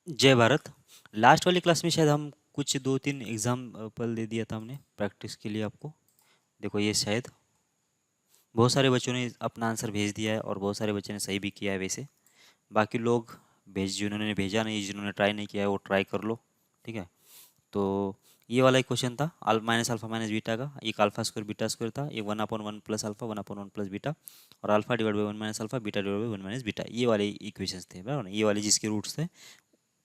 जय भारत। लास्ट वाली क्लास में शायद हम कुछ 2-3 एग्जाम्पल दे दिया था हमने प्रैक्टिस के लिए आपको। देखो ये शायद बहुत सारे बच्चों ने अपना आंसर भेज दिया है और बहुत सारे बच्चों ने सही भी किया है वैसे। बाकी लोग जिन्होंने भेजा नहीं, जिन्होंने ट्राई नहीं किया है वो ट्राई कर लो। ठीक है। तो ये वाला एक क्वेश्चन था माइनस अल्फा माइनस बीटा का। एक अल्फा स्क्वायर बीटा स्क्वायर था, एक 1/1 प्लस अल्फा 1/1 प्लस बीटा, और alpha divide by 1 minus alpha beta divide by 1 minus beta. ये वाले इक्वेशंस थे बराबर ना? ये वाले जिसके रूट्स थे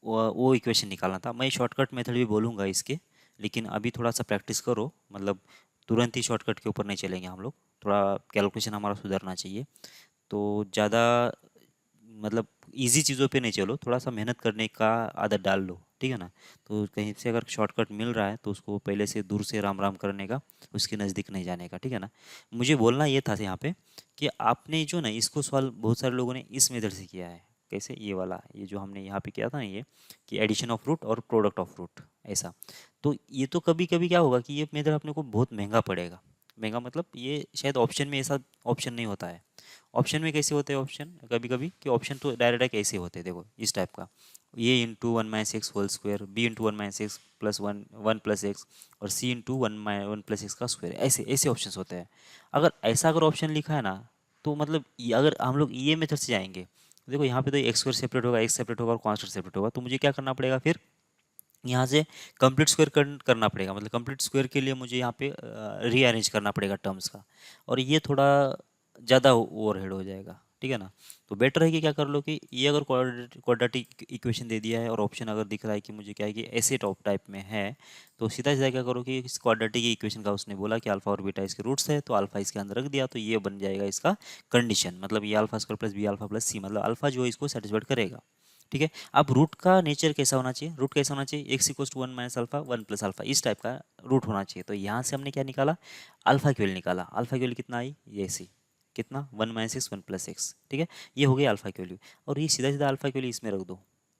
वो इक्वेशन निकालना था। मैं शॉर्टकट मेथड भी बोलूँगा इसके, लेकिन अभी थोड़ा सा प्रैक्टिस करो। मतलब तुरंत ही शॉर्टकट के ऊपर नहीं चलेंगे हम लोग, थोड़ा कैलकुलेशन हमारा सुधरना चाहिए। तो ज़्यादा मतलब इजी चीज़ों पे नहीं चलो, थोड़ा सा मेहनत करने का आदत डाल लो। ठीक है ना? तो कहीं से अगर शॉर्टकट मिल रहा है तो उसको पहले से दूर से राम राम करने का, उसके नज़दीक नहीं जाने का। ठीक है ना? मुझे बोलना ये था यहाँ पे कि आपने जो ना इसको सॉल्व बहुत सारे लोगों ने इस मेथड से किया है। कैसे? ये वाला, ये जो हमने यहाँ पे किया था ना, ये कि एडिशन ऑफ रूट और प्रोडक्ट ऑफ रूट, ऐसा। तो ये तो कभी कभी क्या होगा कि ये मेथड अपने को बहुत महंगा पड़ेगा। महंगा मतलब ये शायद ऑप्शन में ऐसा ऑप्शन नहीं होता है। ऑप्शन में कैसे होते हैं ऑप्शन कभी कभी कि ऑप्शन तो डायरेक्ट ऐसे होते हैं, देखो इस टाइप का। A into 1 - x whole square, b into 1 - x plus 1 + x, और सी इंटू 1 + x का स्क्वायर, ऐसे ऐसे ऑप्शन होते हैं। अगर ऑप्शन लिखा है ना, तो मतलब अगर हम लोग ये मेथड से जाएंगे, देखो यहाँ पे तो एक्स स्क्वायर सेपरेट होगा, एक्स सेपरेट होगा और कॉन्स्टेंट सेपरेट होगा, तो मुझे क्या करना पड़ेगा फिर? यहाँ से कंप्लीट स्क्वायर करना पड़ेगा। मतलब कंप्लीट स्क्वायर के लिए मुझे यहाँ पे रीअरेंज करना पड़ेगा टर्म्स का, और ये थोड़ा ज़्यादा ओवरहेड हो जाएगा। ठीक है ना? तो बेटर है कि क्या कर लो कि ये अगर क्वाड्रेटिक इक्वेशन दे दिया है और ऑप्शन अगर दिख रहा है कि मुझे क्या है कि ऐसे टॉप टाइप में है, तो सीधा सीधा क्या करो कि इस क्वाड्रेटिक इक्वेशन का उसने बोला कि अल्फा और बीटा इसके रूट्स है, तो अल्फा इसके अंदर रख दिया, तो ये बन जाएगा इसका कंडीशन। मतलब ये alpha square plus b alpha plus c, मतलब अल्फा जो है इसको सेटिस्फाइड करेगा। ठीक है। अब रूट का नेचर कैसा होना चाहिए? रूट कैसा होना चाहिए? X equal to 1 minus alpha 1 plus alpha, इस टाइप का रूट होना चाहिए। तो यहाँ से हमने क्या निकाला? अल्फा की वैल्यू निकाला। अल्फा की वैल्यू कितना आई? ये सी, कितना? 1 - x 1 + x। ठीक है। ये हो गई अल्फा की वैल्यू, और ये सीधा सीधा अल्फा की वैल्यू इसमें रख दो।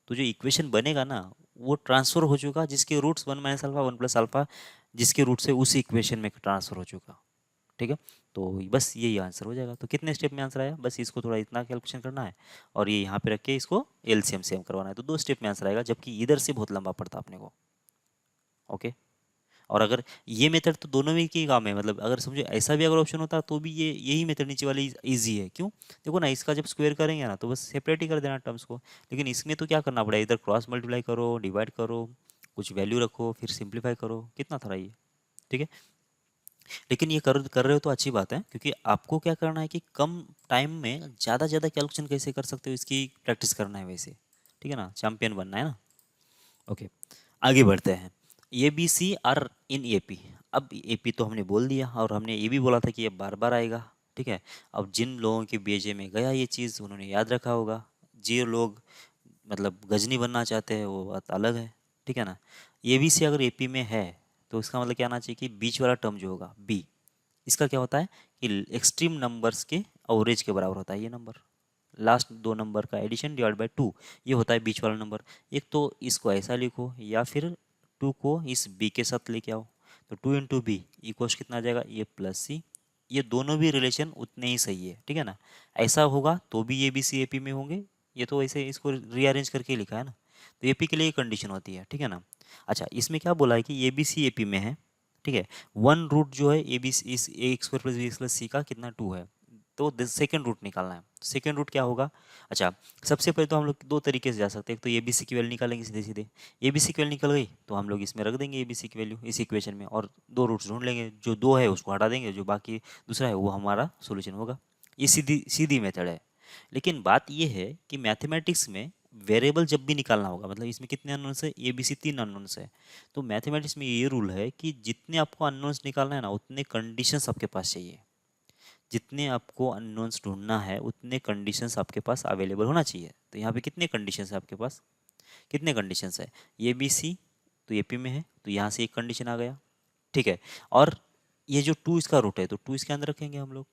तो जो इक्वेशन बनेगा ना, वो ट्रांसफर हो चुका जिसके रूट्स 1 - अल्फा 1 + अल्फा, जिसके रूट से उस इक्वेशन में ट्रांसफर हो चुका। ठीक है। तो बस यही आंसर हो जाएगा। तो कितने स्टेप में आंसर आया? बस इसको थोड़ा इतना कैलकुलेशन करना है, और ये यहाँ पे रख के इसको एलसीएम सेम करवाना है, तो 2 स्टेप में आंसर आएगा, जबकि इधर से बहुत लंबा पड़ता अपने को। ओके। और अगर ये मेथड तो दोनों में की काम है, मतलब अगर समझो ऐसा भी अगर ऑप्शन होता तो भी ये यही मेथड नीचे वाली इजी है। क्यों? देखो ना, इसका जब स्क्वायर करेंगे ना तो बस सेपरेट ही कर देना टर्म्स को। लेकिन इसमें तो क्या करना पड़ेगा? इधर क्रॉस मल्टीप्लाई करो, डिवाइड करो, कुछ वैल्यू रखो, फिर सिंप्लीफाई करो, कितना था ये। ठीक है। लेकिन ये कर रहे हो तो अच्छी बात है, क्योंकि आपको क्या करना है कि कम टाइम में ज़्यादा ज़्यादा कैलकुलेशन कैसे कर सकते हो इसकी प्रैक्टिस करना है वैसे। ठीक है ना? चैंपियन बनना है ना। ओके। आगे बढ़ते हैं। A B C are in A P. अब ए पी तो हमने बोल दिया, और हमने ये भी बोला था कि ये बार बार आएगा। ठीक है। अब जिन लोगों के बीजे में गया ये चीज़, उन्होंने याद रखा होगा। जो लोग मतलब गजनी बनना चाहते हैं वो बात अलग है। ठीक है ना? ए बी सी अगर ए पी में है, तो इसका मतलब क्या आना चाहिए कि बीच वाला टर्म जो होगा बी, इसका क्या होता है कि एक्सट्रीम नंबर्स के एवरेज के बराबर होता है ये नंबर। लास्ट दो नंबर का एडिशन डिवाइड बाय 2, ये होता है बीच वाला नंबर। एक तो इसको ऐसा लिखो, या फिर 2 को इस बी के साथ लेके आओ, तो 2 × बी इक्वल्स कितना आ जाएगा? ये प्लस सी। ये दोनों भी रिलेशन उतने ही सही है। ठीक है ना? ऐसा होगा तो भी ए बी सी ए पी में होंगे। ये तो ऐसे इसको रीअरेंज करके लिखा है ना, तो ए पी के लिए कंडीशन होती है। ठीक है ना? अच्छा, इसमें क्या बोला है कि ए बी सी ए पी में है। ठीक है। वन रूट जो है a b is a x square plus b x plus c का कितना? 2 है। तो सेकेंड रूट निकालना है। सेकेंड रूट क्या होगा? अच्छा, सबसे पहले तो हम लोग दो तरीके से जा सकते हैं। एक तो ए बी सी की वैल्यू निकालेंगे सीधे सीधे। ए बी सी की वैल्यू निकल गई तो हम लोग इसमें रख देंगे ए बी सी की वैल्यू इस इक्वेशन में, और दो रूट्स ढूंढ लेंगे। जो दो है उसको हटा देंगे, जो बाकी दूसरा है वो हमारा सोल्यूशन होगा। ये सीधी सीधी मेथड है। लेकिन बात ये है कि मैथमेटिक्स में वेरिएबल जब भी निकालना होगा, मतलब इसमें कितने अननोन्स है? ए बी सी 3 अननोन्स है। तो मैथमेटिक्स में ये रूल है कि जितने आपको अननोन्स निकालना है ना, उतने कंडीशंस आपके पास चाहिए। जितने आपको अननोन्स ढूंढना है उतने कंडीशंस आपके पास अवेलेबल होना चाहिए। तो यहाँ पे कितने कंडीशंस है आपके पास? कितने कंडीशंस है? ए बी सी तो ए पी में है, तो यहाँ से एक कंडीशन आ गया। ठीक है। और ये जो 2 इसका रूट है, तो 2 इसके अंदर रखेंगे हम लोग।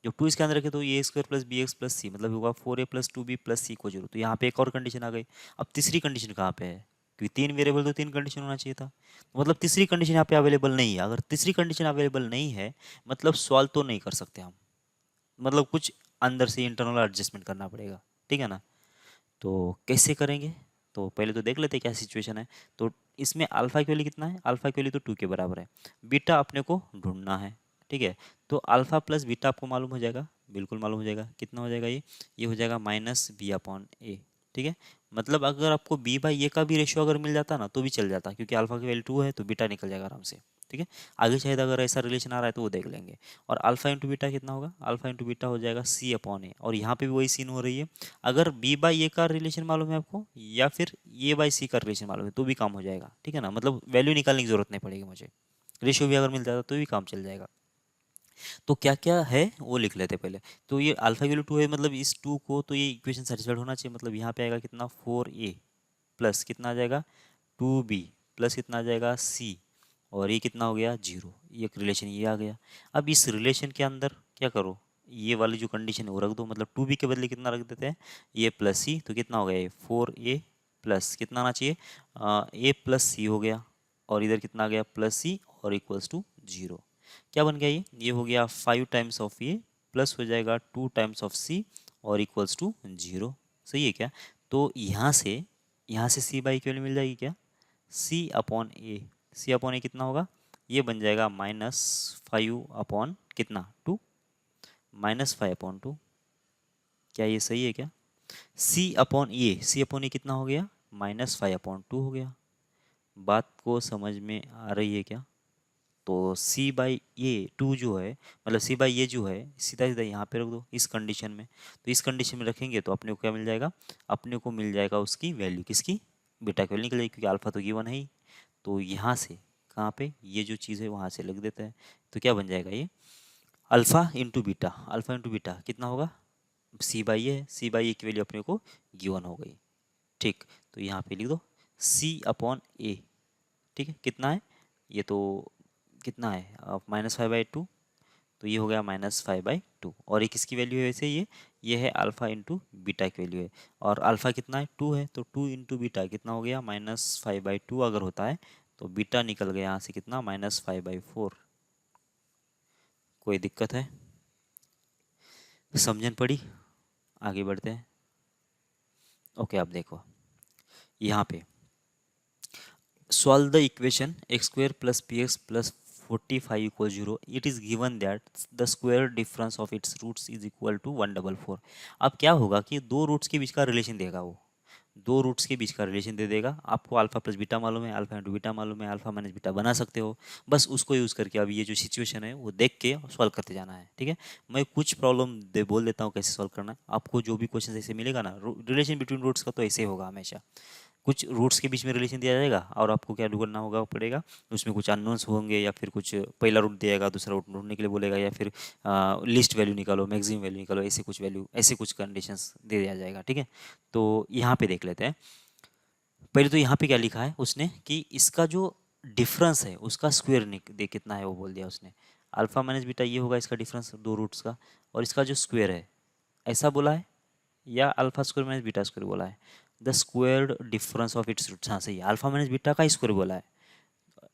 जब 2 इसके अंदर रखे तो a square plus b x plus c, मतलब होगा 4a प्लस 2b प्लस सी को 0। तो यहाँ पे एक और कंडीशन आ गई। अब तीसरी कंडीशन कहाँ पे है? क्योंकि 3 वेरिएबल तो 3 कंडीशन होना चाहिए था। तो मतलब तीसरी कंडीशन यहाँ पे अवेलेबल नहीं है। अगर तीसरी कंडीशन अवेलेबल नहीं है, मतलब सॉल्व तो नहीं कर सकते हम। मतलब कुछ अंदर से इंटरनल एडजस्टमेंट करना पड़ेगा। ठीक है ना? तो कैसे करेंगे? तो पहले तो देख लेते हैं क्या सिचुएशन है। तो इसमें अल्फा की वैल्यू कितना है, अल्फा की वैल्यू तो 2 के बराबर है, बीटा अपने को ढूंढना है। ठीक है, तो अल्फा प्लस बीटा आपको मालूम हो जाएगा, बिल्कुल मालूम हो जाएगा। कितना हो जाएगा ये हो जाएगा माइनस बी अपॉन ए। ठीक है, मतलब अगर आपको बी बाई ए का भी रेशियो अगर मिल जाता ना तो भी चल जाता, क्योंकि अल्फा की वैल्यू 2 है तो बीटा निकल जाएगा आराम से। ठीक है, आगे शायद अगर ऐसा रिलेशन आ रहा है तो वो देख लेंगे। और अल्फा इंटू बीटा कितना होगा, अल्फा इंटू बीटा हो जाएगा सी अपॉन ए, और यहाँ पे भी वही सीन हो रही है। अगर बी बाई ए का रिलेशन मालूम है आपको या फिर ए बाई सी का रिलेशन मालूम है तो भी काम हो जाएगा। ठीक है ना, मतलब वैल्यू निकालने की जरूरत नहीं पड़ेगी मुझे, रेशियो भी अगर मिल जाता तो भी काम चल जाएगा। तो क्या क्या है वो लिख लेते पहले। तो ये अल्फा की वैल्यू 2 है, मतलब इस 2 को तो ये इक्वेशन सेटिस्फाइड होना चाहिए। मतलब यहाँ पे आएगा कितना 4a प्लस कितना आ जाएगा 2b प्लस कितना आ जाएगा c, और ये कितना हो गया 0। ये एक रिलेशन ये आ गया। अब इस रिलेशन के अंदर क्या करो, ये वाली जो कंडीशन है वो रख दो, मतलब 2b के बदले कितना रख देते हैं ये प्लस c, तो कितना हो गया ये 4a प्लस कितना आना चाहिए a प्लस c हो गया, और इधर कितना आ गया प्लस c और इक्वल्स टू 0। क्या बन गया ये हो गया 5 टाइम्स ऑफ ए प्लस हो जाएगा 2 टाइम्स ऑफ सी और इक्वल्स टू 0। सही है क्या। तो यहाँ से सी बाई की वैल्यू मिल जाएगी क्या, सी अपॉन ए, सी अपॉन ए कितना होगा ये बन जाएगा -5 अपॉन कितना 2, -5/2। क्या ये सही है क्या, सी अपॉन ए, सी अपॉन ए कितना हो गया -5/2 हो गया। बात को समझ में आ रही है क्या। तो सी बाई ये 2 जो है, मतलब सी बाई ये जो है सीधा सीधा यहाँ पे रख दो इस कंडीशन में। तो इस कंडीशन में रखेंगे तो अपने को क्या मिल जाएगा, अपने को मिल जाएगा उसकी वैल्यू, किसकी, बीटा की वैल्यू निकल जाएगी, क्योंकि अल्फा तो गिवन है ही। तो यहाँ से कहाँ पे ये जो चीज़ है वहाँ से लिख देते हैं। तो क्या बन जाएगा ये alpha into beta, alpha into beta कितना होगा सी बाई ए, सी बाई ए की वैल्यू अपने को गिवन हो गई। ठीक, तो यहाँ पे लिख दो सी अपॉन ए। ठीक है, कितना है ये तो कितना है -5/2, तो ये हो गया -5/2। और ये किसकी वैल्यू है वैसे ये है अल्फा इंटू बीटा की वैल्यू है। और अल्फा कितना है 2 है, तो 2 इंटू बीटा कितना हो गया -5/2 अगर होता है तो बीटा निकल गया यहाँ से कितना -5/4। कोई दिक्कत है, समझन पड़ी, आगे बढ़ते हैं। ओके, आप देखो यहाँ पे solve the equation x square plus px plus 45 equals 0. It is given that the square difference of its roots is equal to 144. अब क्या होगा कि दो रूट्स के बीच का रिलेशन देगा, वो दो रूट्स के बीच का रिलेशन दे देगा आपको। अल्फा प्लस बीटा मालूम है, अल्फा इंटू बीटा मालूम है, अल्फा माइनस बीटा बना सकते हो। बस उसको यूज़ करके अब ये जो सिचुएशन है वो देख के सॉल्व करते जाना है। ठीक है, मैं कुछ प्रॉब्लम बोल देता हूँ कैसे सॉल्व करना है। आपको जो भी क्वेश्चन ऐसे मिलेगा ना, रिलेशन बिटवीन रूट्स का तो ऐसे होगा हमेशा। कुछ रूट्स के बीच में रिलेशन दिया जाएगा और आपको क्या ढूंढना होगा पड़ेगा, उसमें कुछ अननोन्स होंगे या फिर कुछ पहला रूट दिएगा दूसरा रूट ढूंढने के लिए बोलेगा, या फिर लिस्ट वैल्यू निकालो, मैक्सिमम वैल्यू निकालो, ऐसे कुछ वैल्यू, ऐसे कुछ कंडीशंस दे दिया जाएगा। ठीक है, तो यहाँ पे देख लेते हैं। पहले तो यहाँ पे क्या लिखा है उसने कि इसका जो डिफरेंस है उसका स्क्वायर दे कितना है वो बोल दिया उसने। अल्फा माइनस बीटा ये होगा इसका डिफरेंस दो रूट्स का, और इसका जो स्क्वायर है ऐसा बोला है, या alpha square minus beta square बोला है। The squared difference of its roots, हाँ सही है, अल्फा माइनस बीटा का स्क्वायर बोला है,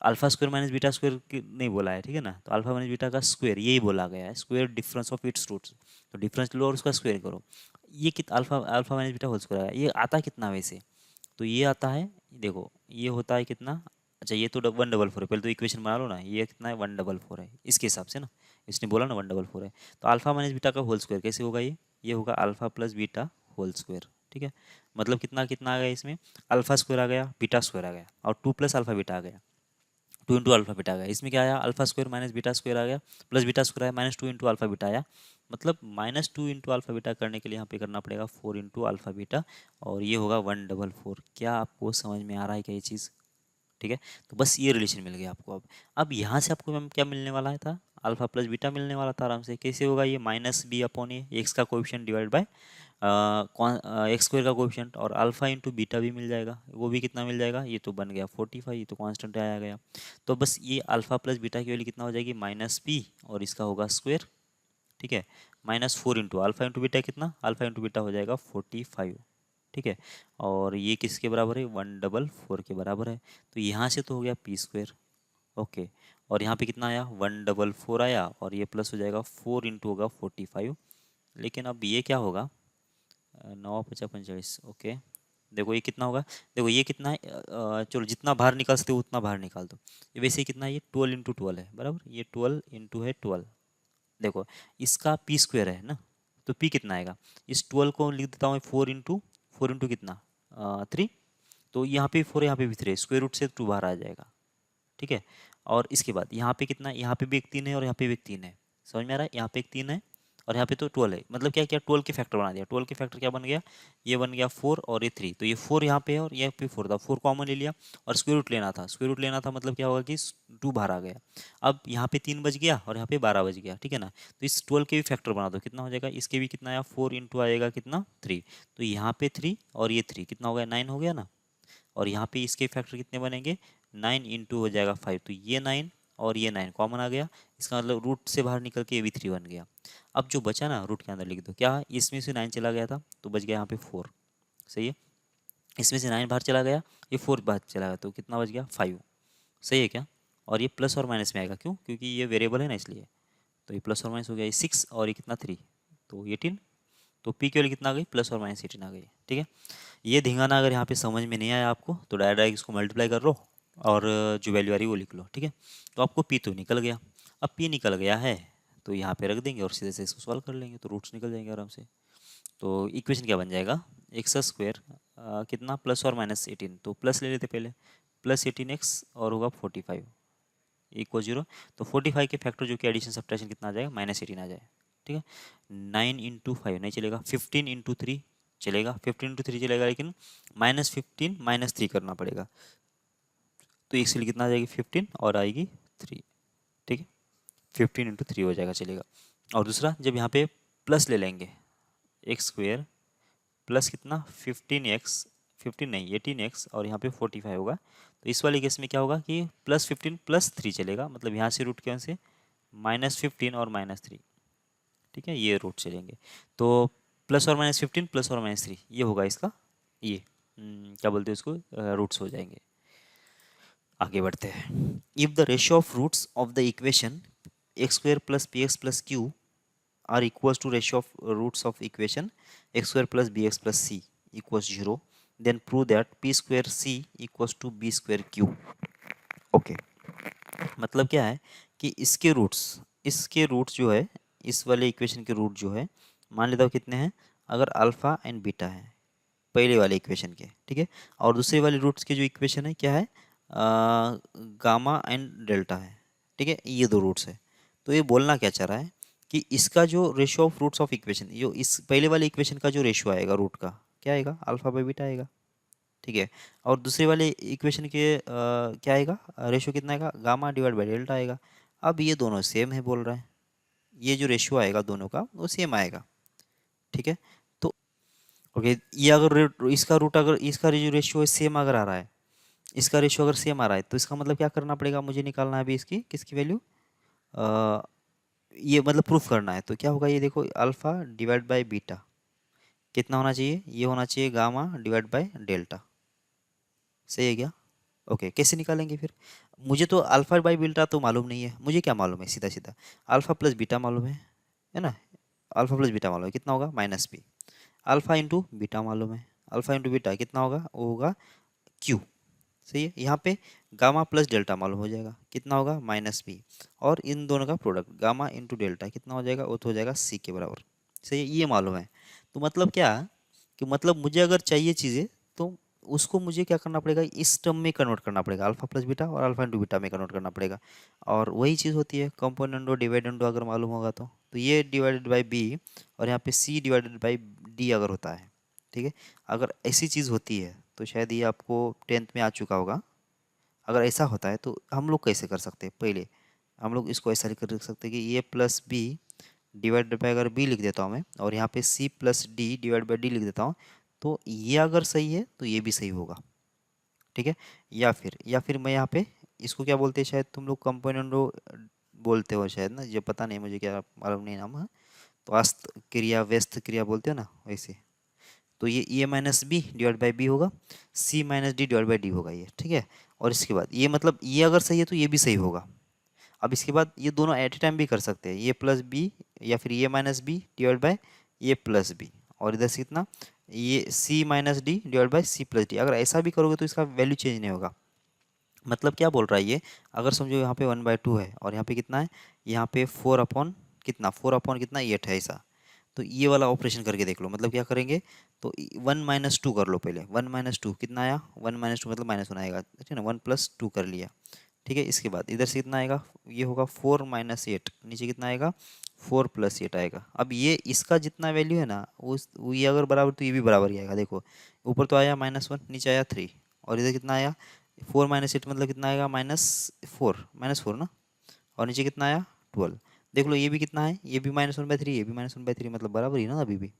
alpha square minus beta square नहीं बोला है। ठीक है ना, तो अल्फा माइनस बीटा का स्क्वायर यही बोला गया है, square difference of its roots. तो डिफरेंस लो और उसका स्क्वायर करो। ये कितना alpha alpha minus beta whole square आएगा, ये आता कितना वैसे, तो ये आता है देखो ये होता है कितना, अच्छा ये तो 144 है, पहले तो इक्वेशन बना लो ना, ये कितना है 144 है इसके हिसाब से ना, इसने बोला ना 144 है। तो अल्फा माइनस बीटा का होल स्क्वायर कैसे होगा ये होगा alpha plus beta whole square. ठीक है, मतलब कितना कितना आ गया इसमें, अल्फा स्क्वायर आ गया, बीटा स्क्वायर आ गया, और 2 प्लस अल्फा बीटा आ गया, 2 इंटू अल्फा बीटा आ गया। इसमें क्या आया alpha square minus beta square आ गया, प्लस बीटा स्क्वायर आया, -2 इंटू अल्फा बीटा आया। मतलब -2 इंटू अल्फा बीटा करने के लिए यहाँ पे करना पड़ेगा 4 इंटू अल्फा बीटा, और ये होगा 144। क्या आपको समझ में आ रहा है क्या ये चीज़। ठीक है, तो बस ये रिलेशन मिल गया आपको। अब यहाँ से आपको मैम क्या मिलने वाला है था, अल्फा प्लस बीटा मिलने वाला था आराम से। कैसे होगा ये -b अपॉन ए, एक्स का coefficient divide by x square का कोएफिशिएंट, और अल्फा इंटू बीटा भी मिल जाएगा, वो भी कितना मिल जाएगा, ये तो बन गया 45, ये तो कांस्टेंट आया गया। तो बस ये अल्फा प्लस बीटा की वैल्यू कितना हो जाएगी -b, और इसका होगा स्क्वायर। ठीक है, -4 इंटू अल्फा इंटू बीटा कितना, अल्फा इंटू बीटा हो जाएगा 45। ठीक है, और ये किसके बराबर है 144 के बराबर है। तो यहाँ से तो हो गया पी स्क्वायर। ओके, और यहाँ पे कितना आया 144 आया, और ये प्लस हो जाएगा 4 इंटू होगा 45। लेकिन अब ये क्या होगा 9 × 45, ओके देखो ये कितना होगा, देखो ये कितना है, चलो जितना बाहर निकाल सकते हो उतना बाहर निकाल दो। ये वैसे ही कितना है, ये 12 × 12 है बराबर, ये 12 है 12। देखो इसका पी स्क्वायर है ना, तो पी कितना आएगा, इस 12 को लिख देता हूँ 4 इंटू कितना 3, तो यहाँ पे 4 यहाँ पे भी 3, स्क्वायर रूट से 2 बाहर आ जाएगा। ठीक है, और इसके बाद यहाँ पे कितना, यहाँ पे भी एक 3 है और यहाँ पे भी एक 3 है, समझ में आ रहा है, यहाँ पे एक 3 है और यहाँ पे तो 12 है, मतलब क्या क्या 12 के फैक्टर बना दिया। 12 के फैक्टर क्या बन गया, ये बन गया 4 और ये 3, तो ये 4 यहाँ पे है और ये पे 4 था, 4 कॉमन ले लिया और स्क्वायर रूट लेना था। स्क्वायर रूट लेना था मतलब क्या होगा कि 2 बाहर आ गया। अब यहाँ पे 3 बच गया और यहाँ पे 12 बच गया, ठीक है ना। तो इस 12 के भी फैक्टर बना दो, कितना हो जाएगा, इसके भी कितना आया 4 इंटू आएगा कितना 3, तो यहाँ पे 3 और ये 3 कितना हो गया 9 हो गया ना। और यहाँ पे इसके फैक्टर कितने बनेंगे, 9 इंटू हो जाएगा 5, तो ये 9 और ये 9 कॉमन आ गया, इसका मतलब रूट से बाहर निकल के ये भी 3 बन गया। अब जो बचा ना रूट के अंदर लिख दो, क्या इसमें से 9 चला गया था तो बच गया यहाँ पे 4, सही है। इसमें से 9 बाहर चला गया, ये 4 बाहर चला गया, तो कितना बच गया 5, सही है क्या। और ये प्लस और माइनस में आएगा, क्यों, क्योंकि ये वेरिएबल है ना इसलिए, तो ये प्लस और माइनस हो गया, ये 6 और ये कितना 3, तो 18, तो पी की वैल्यू कितना आ गई, प्लस और माइनस 18 आ गई, ठीक है। ये धिंगाना अगर यहाँ पे समझ में नहीं आया आपको तो डायरेक्ट इसको मल्टीप्लाई कर लो और जो वैल्यू आ रही है वो लिख लो, ठीक है। तो आपको पी तो निकल गया, अब पी निकल गया है तो यहाँ पे रख देंगे और सीधे से इसको सॉल्व कर लेंगे, तो रूट्स निकल जाएंगे आराम से। तो इक्वेशन क्या बन जाएगा, एक्स स्क्वायर कितना प्लस और माइनस 18, तो प्लस ले लेते पहले, प्लस 18x और होगा 45 इक्वल 0, तो 45 के फैक्टर जो कि एडिशन सब्ट्रैक्शन कितना आ जाएगा -18 आ जाए, ठीक है। 9 इंटू 5 नहीं चलेगा, 15 इंटू 3 चलेगा, 15 इंटू 3 चलेगा, लेकिन -15 -3 करना पड़ेगा, तो इसलिए कितना आ जाएगी 15 और आएगी 3, ठीक है। 15 इंटू 3 हो जाएगा, चलेगा। और दूसरा जब यहाँ पे प्लस ले लेंगे, एक्स स्क्वेयर प्लस कितना 15x, 15 नहीं 18x और यहाँ पे 45 होगा, तो इस वाले केस में क्या होगा कि +15 +3 चलेगा, मतलब यहाँ से रूट के से -15 और -3, ठीक है, ये रूट चलेंगे। तो प्लस और -15 प्लस और -3 ये होगा इसका, ये क्या बोलते हैं इसको, रूट्स हो जाएंगे। आगे बढ़ते हैं, if the ratio of roots of the equation X square plus P X plus Q are equals to ratio of roots of equation x square plus bx plus c equals 0, then prove that p square c equals to b square q। Okay, मतलब क्या है कि इसके roots जो है, इस वाले equation के रूट जो है, मान लेता हूँ कितने हैं, अगर अल्फा एंड बीटा है पहले वाले इक्वेशन के, ठीक है, और दूसरे वाले रूट्स के जो इक्वेशन है क्या है, गामा एंड डेल्टा है, ठीक है, ये दो रूट्स है। तो ये बोलना क्या चाह रहा है कि इसका जो ratio of roots of equation, जो इस पहले वाले इक्वेशन का जो रेशियो आएगा रूट का, क्या आएगा, अल्फा बाई बीटा आएगा, ठीक है। और दूसरे वाले इक्वेशन के क्या आएगा, रेशियो कितना आएगा, गामा डिवाइड बाई डेल्टा आएगा। अब ये दोनों सेम है बोल रहा है, ये जो रेशियो आएगा दोनों का वो सेम आएगा, ठीक है। तो ओके, ये अगर इसका रूट, अगर इसका जो रेशियो है सेम अगर आ रहा है, इसका रेशियो अगर सेम आ रहा है, तो इसका मतलब क्या करना पड़ेगा, मुझे निकालना है अभी इसकी किसकी वैल्यू, ये मतलब प्रूफ करना है। तो क्या होगा, ये देखो अल्फा डिवाइड बाय बीटा कितना होना चाहिए, ये होना चाहिए गामा डिवाइड बाय डेल्टा, सही है क्या। ओके, कैसे निकालेंगे फिर, मुझे तो अल्फा बाई बीटा तो मालूम नहीं है, मुझे क्या मालूम है, सीधा सीधा अल्फा प्लस बीटा मालूम है ना, अल्फा प्लस बीटा मालूम है, कितना होगा -b, अल्फा इंटू बीटा मालूम है, अल्फा इंटू बीटा कितना होगा, वो होगा q, सही है। यहाँ पे गामा प्लस डेल्टा मालूम हो जाएगा, कितना होगा -b, और इन दोनों का प्रोडक्ट गामा इंटू डेल्टा कितना हो जाएगा, वो तो हो जाएगा c के बराबर, सही है, ये मालूम है। तो मतलब क्या कि मतलब मुझे अगर चाहिए चीज़ें तो उसको मुझे क्या करना पड़ेगा, इस टर्म में कन्वर्ट करना पड़ेगा, अल्फा प्लस बीटा और अल्फा इंटू बीटा में कन्वर्ट करना पड़ेगा। और वही चीज़ होती है कंपोनेंट और डिवाइडेंड अगर मालूम होगा तो ये डिवाइडेड बाई बी और यहाँ पे सी डिवाइडेड बाई डी अगर होता है, ठीक है, अगर ऐसी चीज़ होती है तो शायद ये आपको 10th में आ चुका होगा। अगर ऐसा होता है तो हम लोग कैसे कर सकते हैं, पहले हम लोग इसको ऐसा कर सकते हैं कि A plus B divided by, अगर बी लिख देता हूँ मैं और यहाँ पे C plus D divide by D लिख देता हूँ, तो ये अगर सही है तो ये भी सही होगा, ठीक है। या फिर मैं यहाँ पे इसको क्या बोलते हैं, शायद तुम लोग कंपोनेंडो बोलते हो शायद ना, जो पता नहीं मुझे, क्या मालूम नहीं नाम है, तो अस्त क्रिया व्यस्त क्रिया बोलते हो ना वैसे। तो ये a minus b divide by b होगा, c minus d divide by d होगा ये, ठीक है। और इसके बाद ये मतलब ये अगर सही है तो ये भी सही होगा। अब इसके बाद ये दोनों एट ए टाइम भी कर सकते हैं, ये प्लस बी या फिर a minus b divide by a plus b, और इधर से कितना ये c minus d divide by c plus d. अगर ऐसा भी करोगे तो इसका वैल्यू चेंज नहीं होगा। मतलब क्या बोल रहा है ये, अगर समझो यहाँ पे 1/2 है और यहाँ पे कितना है, यहाँ पे 4 अपॉन कितना, 4 अपॉन कितना 8 है ऐसा। तो ये वाला ऑपरेशन करके देख लो, मतलब क्या करेंगे, तो 1 - 2 कर लो पहले। 1 - 2 कितना आया, 1 - 2 मतलब -1 आएगा, ठीक है ना। 1 + 2 कर लिया, ठीक है। इसके बाद इधर से कितना आएगा, ये होगा 4 - 8, नीचे कितना आएगा 4 + 8 आएगा। अब ये इसका जितना वैल्यू है ना वो ये अगर बराबर तो ये भी बराबर ही आएगा। देखो ऊपर तो आया -1, नीचे आया 3, और इधर कितना आया 4 - 8 मतलब कितना आएगा -4 ना, और नीचे कितना आया 12। देख लो ये भी कितना है, ये भी -1/3, ये भी -1/3, मतलब बराबर ही ना अभी भी,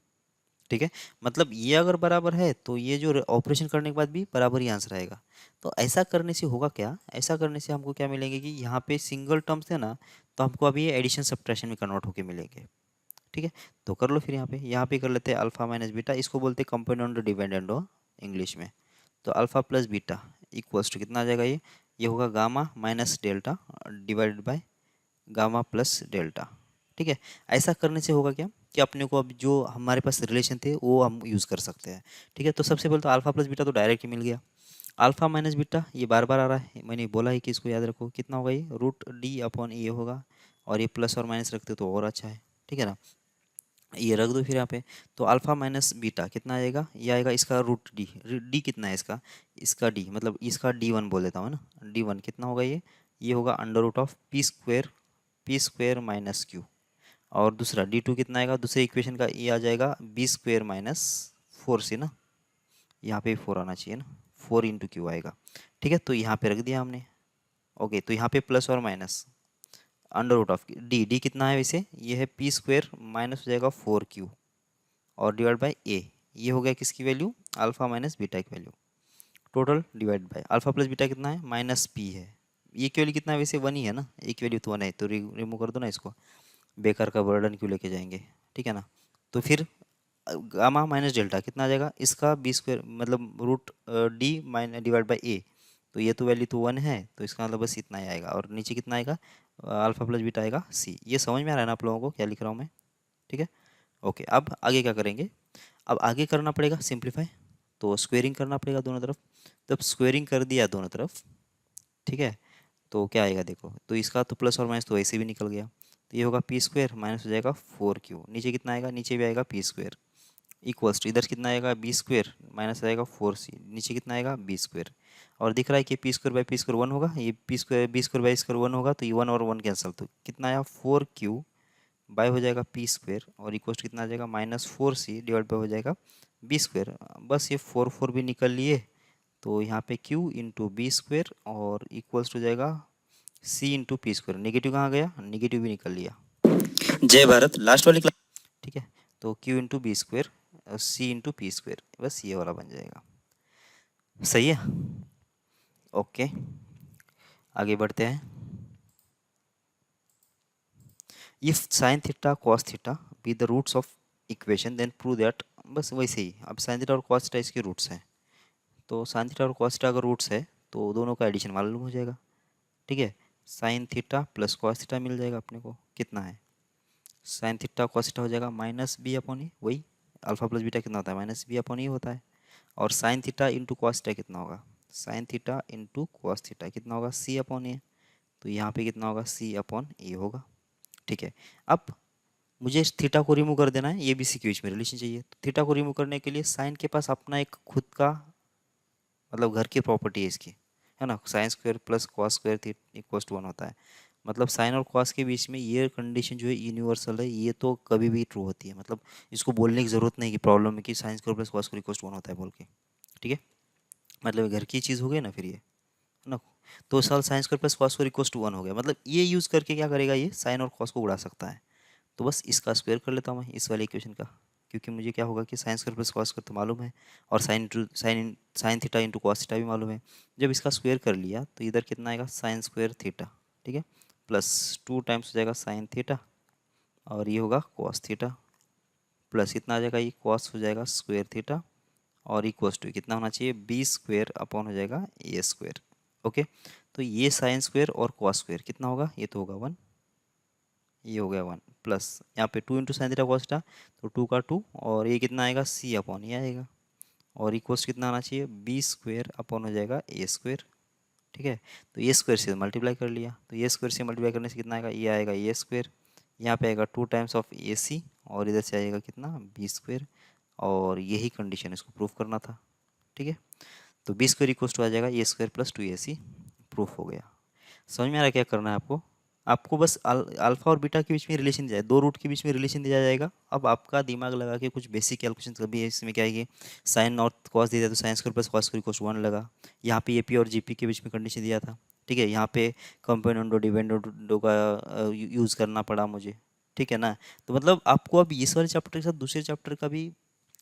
ठीक है। मतलब ये अगर बराबर है तो ये जो ऑपरेशन करने के बाद भी बराबर ही आंसर आएगा। तो ऐसा करने से होगा क्या, ऐसा करने से हमको क्या मिलेंगे कि यहाँ पे सिंगल टर्म्स थे ना, तो हमको अभी ये एडिशन सब्ट्रैक्शन में कन्वर्ट होके मिलेंगे, ठीक है। तो कर लो फिर, यहाँ पे कर लेते हैं अल्फा माइनस बीटा, इसको बोलते हैं कंपोनेंट डिपेंडेंट हो इंग्लिश में। तो alpha plus beta equals to कितना आ जाएगा, ये होगा gamma minus delta divided by gamma plus delta, ठीक है। ऐसा करने से होगा क्या कि अपने को अब जो हमारे पास रिलेशन थे वो हम यूज़ कर सकते हैं, ठीक है। तो सबसे पहले तो अल्फा प्लस बीटा तो डायरेक्ट ही मिल गया। अल्फा माइनस बीटा ये बार बार आ रहा है, मैंने बोला है कि इसको याद रखो, कितना होगा ये √d/e होगा, और ये प्लस और माइनस रखते तो और अच्छा है, ठीक है ना। ये रख दो फिर यहाँ पे। तो अल्फा माइनस बीटा कितना आएगा, ये आएगा इसका √d। डी कितना है इसका, इसका डी मतलब इसका d1 बोल देता हूँ ना, d1 कितना होगा, ये होगा √p² माइनस क्यू। और दूसरा d2 कितना आएगा, दूसरे इक्वेशन का ये आ जाएगा b² माइनस 4c ना, यहाँ पे 4 आना चाहिए ना, 4 × क्यू आएगा, ठीक है। तो यहाँ पे रख दिया हमने, ओके। तो यहाँ पे प्लस और माइनस √d कितना है वैसे, ये है p² माइनस हो जाएगा 4q और डिवाइड बाय ए, ये हो गया किसकी वैल्यू, अल्फा माइनस बीटा की value, total divide by alpha plus beta कितना है -p है। ये की वैल्यू कितना है वैसे 1 ही है ना, एक वैल्यू तो 1 है, तो रिमूव कर दो ना इसको, बेकार का बर्डन क्यों लेके जाएंगे, ठीक है ना। तो फिर गामा माइनस डेल्टा कितना आ जाएगा, इसका b² मतलब √d माइनस डिवाइड बाई ए। तो ये तो वैल्यू तो 1 है, तो इसका मतलब बस इतना ही आएगा, और नीचे कितना आएगा अल्फा प्लस बीटा आएगा c। ये समझ में आ रहा है ना आप लोगों को क्या लिख रहा हूँ मैं, ठीक है। ओके, अब आगे क्या करेंगे, अब आगे करना पड़ेगा सिंप्लीफाई, तो स्क्वेयरिंग करना पड़ेगा दोनों तरफ। तो अब स्क्वेयरिंग कर दिया दोनों तरफ, ठीक है। तो क्या आएगा देखो, तो इसका तो प्लस और माइनस तो ऐसे भी निकल गया, तो ये होगा p² माइनस हो जाएगा 4q, नीचे कितना आएगा, नीचे भी आएगा p² इक्वल्स टू इधर कितना आएगा b² माइनस आएगा 4c, नीचे कितना आएगा b²। और दिख रहा है कि p² 1 होगा, ये b² 1 होगा, तो ये 1 और 1 कैंसिल, तो कितना आया 4q बाय हो जाएगा p² और इक्वल्स टू कितना आ जाएगा -4c डिवाइड बाय हो जाएगा b²। बस ये 4 भी निकल लिए, तो यहाँ पे q × b² और इक्वल्स टू हो जाएगा c × p²। नेगेटिव कहाँ गया, नेगेटिव भी निकल लिया। जय भारत, लास्ट वाली क्लास, ठीक है। तो q × b² c × p², बस ये वाला बन जाएगा, सही है। ओके, आगे बढ़ते हैं। If sine theta cos theta be the roots of equation then prove that, बस वैसे ही। अब साइन थीटा और कॉस थीटा इसके रूट्स हैं, तो साइन थीटा और कॉस थीटा अगर रूट्स है तो दोनों का एडिशन मालूम हो जाएगा, ठीक है। Sine theta plus cos theta मिल जाएगा अपने को, कितना है साइन थीटा कॉस थीटा हो जाएगा -b/e, वही अल्फा प्लस बीटा कितना होता है -b/e होता है। और sine theta into cos theta कितना होगा, sine theta into cos theta कितना होगा c/a, तो यहाँ पे कितना होगा c/a होगा, ठीक है। अब मुझे इस थीटा को रिमूव कर देना है, ये भी सी के बीच में रिलेशन चाहिए। तो थीटा को रिमूव करने के लिए साइन के पास अपना एक खुद का मतलब घर की प्रॉपर्टी है इसकी, है ना, sin² plus cos² equals to 1 होता है। मतलब साइन और कॉस के बीच में ये कंडीशन जो है यूनिवर्सल है, ये तो कभी भी ट्रू होती है। मतलब इसको बोलने की ज़रूरत नहीं कि प्रॉब्लम है कि sin² plus cos² equals to 1 होता है बोल के, ठीक है। मतलब घर की चीज़ हो गई ना फिर ये, है ना। तो साल sin² plus cos² equals to 1 हो गया, मतलब ये यूज़ करके क्या करेगा, ये साइन और कॉस को उड़ा सकता है। तो बस इसका स्क्वायर कर लेता हूँ मैं इस वाले इक्वेशन का, क्योंकि मुझे क्या होगा कि sin² प्लस cos² तो मालूम है, और sine theta into cos theta भी मालूम है। जब इसका स्क्वायर कर लिया तो इधर कितना आएगा sin² थीटा, ठीक है, प्लस 2 टाइम्स हो जाएगा साइन थीटा, और ये होगा कॉस थीटा, प्लस कितना आ जाएगा, ये कॉस हो जाएगा स्क्वायर थीटा, और इक्वल्स टू कितना होना चाहिए b² अपॉन हो जाएगा a²। ओके, तो ये sin² और cos² कितना होगा, ये तो होगा 1, ये हो गया 1 प्लस यहाँ पे 2 into sine theta cos theta, तो 2 का 2 और ये कितना आएगा सी अपॉन ये आएगा, और इक्वल्स कितना आना चाहिए बी स्क्वेयर अपॉन हो जाएगा ए स्क्वेयर। ठीक है, तो ए स्क्वेयर से मल्टीप्लाई कर लिया, तो ए स्क्वेयर से मल्टीप्लाई करने से कितना आएगा ये आएगा ए स्क्वेयर, यहाँ पे आएगा 2 टाइम्स ऑफ ए सी, और इधर से आएगा कितना बी स्क्वेयर, और यही कंडीशन इसको प्रूफ करना था। ठीक है, तो बी स्क्वेयर इक्वल्स टू आ जाएगा ए स्क्वेयर प्लस 2ac, प्रूफ हो गया। समझ में आ रहा है क्या करना है आपको? आपको बस अल्फा और बीटा के बीच में रिलेशन दिया जाए, दो रूट के बीच में रिलेशन दिया जाएगा। अब आपका दिमाग लगा के कुछ बेसिक कैलकुलेशन कभी इसमें क्या है कि साइन और कॉस दिया था, तो sine square plus cos square equals 1 लगा। यहाँ पे एपी और जीपी के बीच में कंडीशन दिया था। ठीक है, यहाँ पे कंपोनेंट और डिपेंडेंट का यूज़ करना पड़ा मुझे। ठीक है ना, तो मतलब आपको अब इस वाले चैप्टर के साथ दूसरे चैप्टर का भी